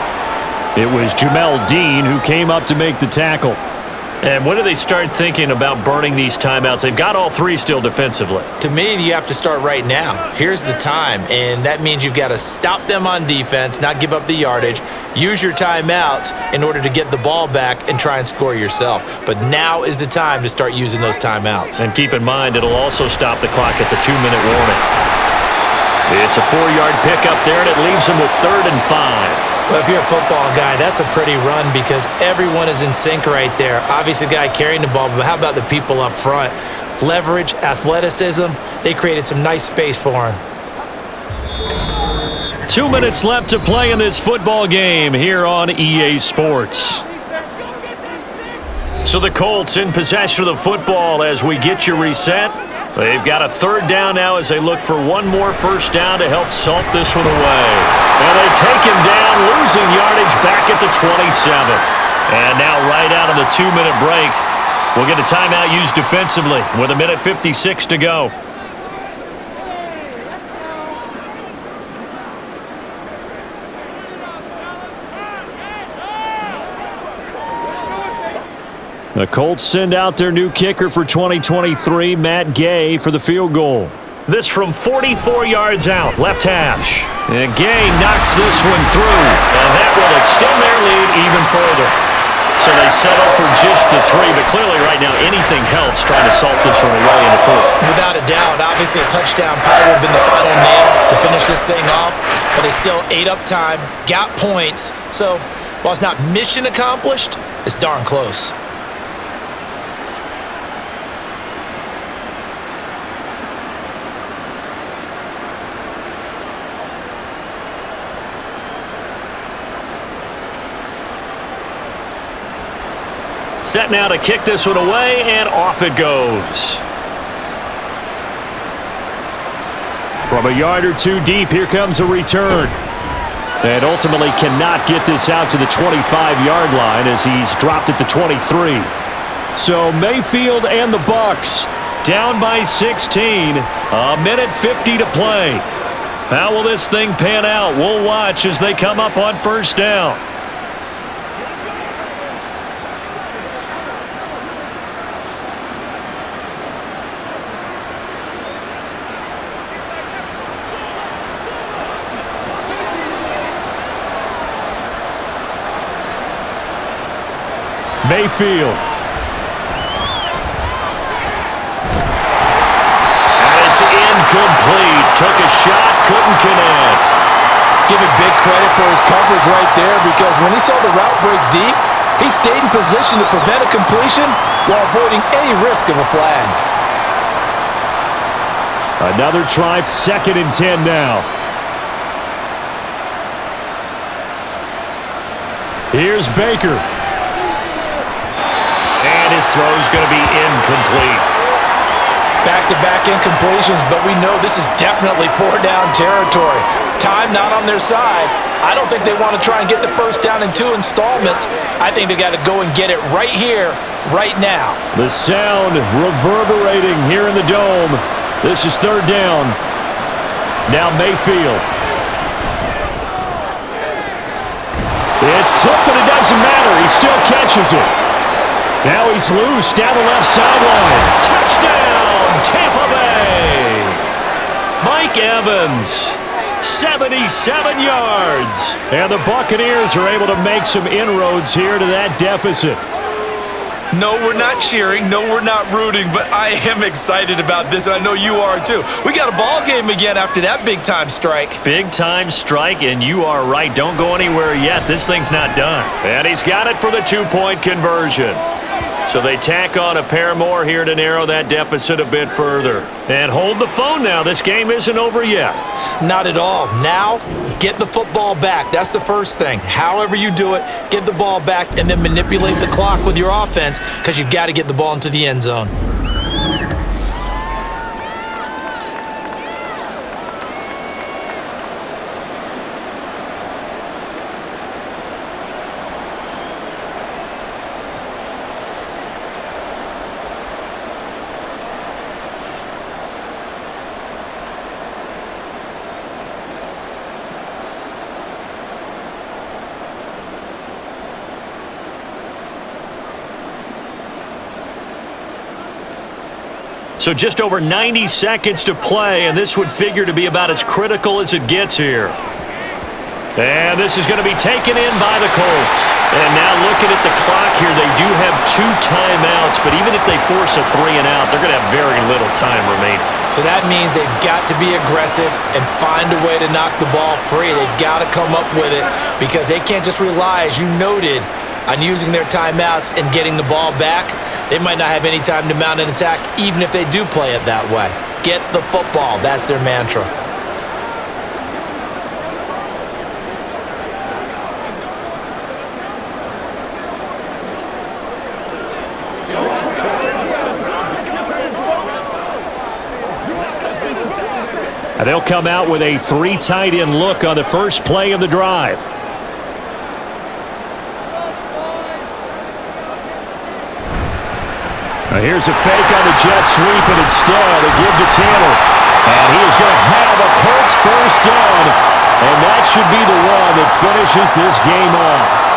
It was Jamel Dean who came up to make the tackle. And when do they start thinking about burning these timeouts? They've got all 3 still defensively. To me, you have to start right now. Here's the time, and that means you've got to stop them on defense, not give up the yardage, use your timeouts in order to get the ball back and try and score yourself. But now is the time to start using those timeouts. And keep in mind, it'll also stop the clock at the 2-minute warning. It's a 4-yard pickup there, and it leaves them with 3rd and 5. Well, if you're a football guy, that's a pretty run because everyone is in sync right there. Obviously, the guy carrying the ball, but how about the people up front? Leverage, athleticism, they created some nice space for him. 2 minutes left to play in this football game here on EA Sports. So the Colts in possession of the football as we get you reset. They've got a 3rd down now as they look for one more 1st down to help salt this one away. And they take him down, losing yardage back at the 27. And now right out of the 2-minute break, we'll get a timeout used defensively with 1:56 to go. The Colts send out their new kicker for 2023, Matt Gay, for the field goal. This from 44 yards out, left hash. And Gay knocks this one through, and that will extend their lead even further. So they settle for just the 3, but clearly right now anything helps trying to salt this one away in the 4. Without a doubt, obviously a touchdown probably would have been the final nail to finish this thing off, but they still ate up time, got points. So while it's not mission accomplished, it's darn close. Set now to kick this one away, and off it goes. From a yard or 2 deep, here comes a return. And ultimately cannot get this out to the 25-yard line as he's dropped at the 23. So Mayfield and the Bucs down by 16. 1:50 to play. How will this thing pan out? We'll watch as they come up on 1st down. Mayfield. And it's incomplete. Took a shot, couldn't connect. Give him big credit for his coverage right there, because when he saw the route break deep, he stayed in position to prevent a completion while avoiding any risk of a flag. Another try, 2nd and 10 now. Here's Baker. And his throw's going to be incomplete. Back-to-back incompletions, but we know this is definitely 4-down territory. Time not on their side. I don't think they want to try and get the first down in 2 installments. I think they got to go and get it right here, right now. The sound reverberating here in the dome. This is 3rd down. Now Mayfield. It's tipped, but it doesn't matter. He still catches it. Now he's loose down the left sideline. Touchdown, Tampa Bay. Mike Evans, 77 yards. And the Buccaneers are able to make some inroads here to that deficit. No, we're not cheering. No, we're not rooting, but I am excited about this, and I know you are too. We got a ball game again after that big-time strike. Big-time strike, and you are right. Don't go anywhere yet. This thing's not done. And he's got it for the 2-point conversion. So they tack on a pair more here to narrow that deficit a bit further. And hold the phone now. This game isn't over yet. Not at all. Now, get the football back. That's the first thing. However you do it, get the ball back and then manipulate the clock with your offense, because you've got to get the ball into the end zone. So just over 90 seconds to play, and this would figure to be about as critical as it gets here. And this is going to be taken in by the Colts. And now looking at the clock here, they do have 2 timeouts, but even if they force a 3 and out, they're going to have very little time remaining. So that means they've got to be aggressive and find a way to knock the ball free. They've got to come up with it, because they can't just rely, as you noted, on using their timeouts and getting the ball back. They might not have any time to mount an attack, even if they do play it that way. Get the football. That's their mantra. And they'll come out with a 3 tight end look on the first play of the drive. Now here's a fake on the jet sweep, and instead a give to Taylor. And he is going to have a Colts first down. And that should be the one that finishes this game off.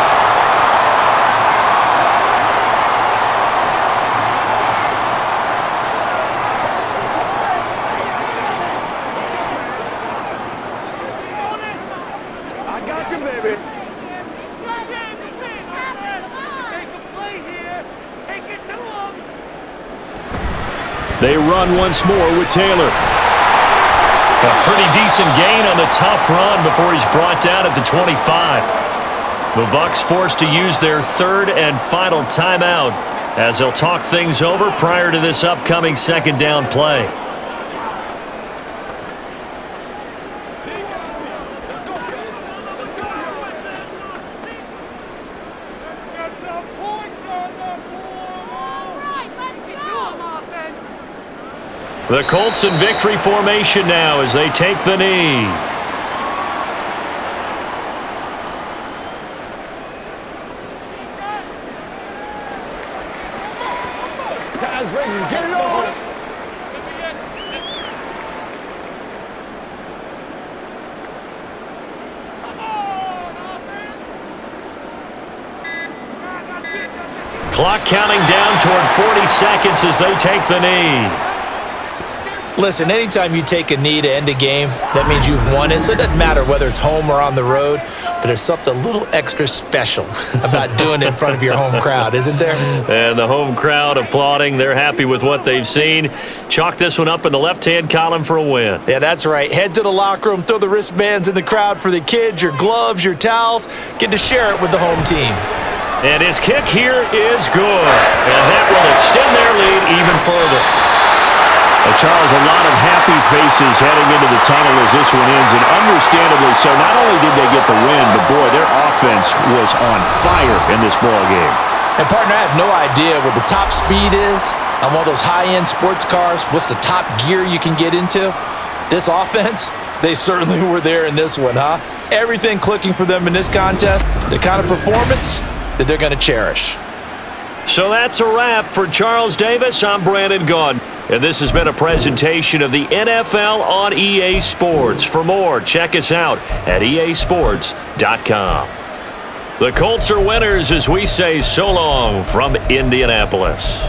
They run once more with Taylor. A pretty decent gain on the tough run before he's brought down at the 25. The Bucs forced to use their 3rd and final timeout as they'll talk things over prior to this upcoming 2nd down play. The Colts in victory formation now as they take the knee. Guys ready to get it on. Clock counting down toward 40 seconds as they take the knee. Listen, anytime you take a knee to end a game, that means you've won it. So it doesn't matter whether it's home or on the road, but there's something a little extra special about doing it in front of your home crowd, isn't there? And the home crowd applauding. They're happy with what they've seen. Chalk this one up in the left-hand column for a win. Yeah, that's right. Head to the locker room, throw the wristbands in the crowd for the kids, your gloves, your towels. Get to share it with the home team. And his kick here is good. And that will extend their lead even further. Charles, a lot of happy faces heading into the tunnel as this one ends, and understandably so. Not only did they get the win, but boy, their offense was on fire in this ball game. And partner, I have no idea what the top speed is on one of those high-end sports cars. What's the top gear you can get into? This offense, they certainly were there in this one, huh? Everything clicking for them in this contest, the kind of performance that they're going to cherish. So that's a wrap for Charles Davis. I'm Brandon Gunn. And this has been a presentation of the NFL on EA Sports. For more, check us out at easports.com. The Colts are winners as we say so long from Indianapolis.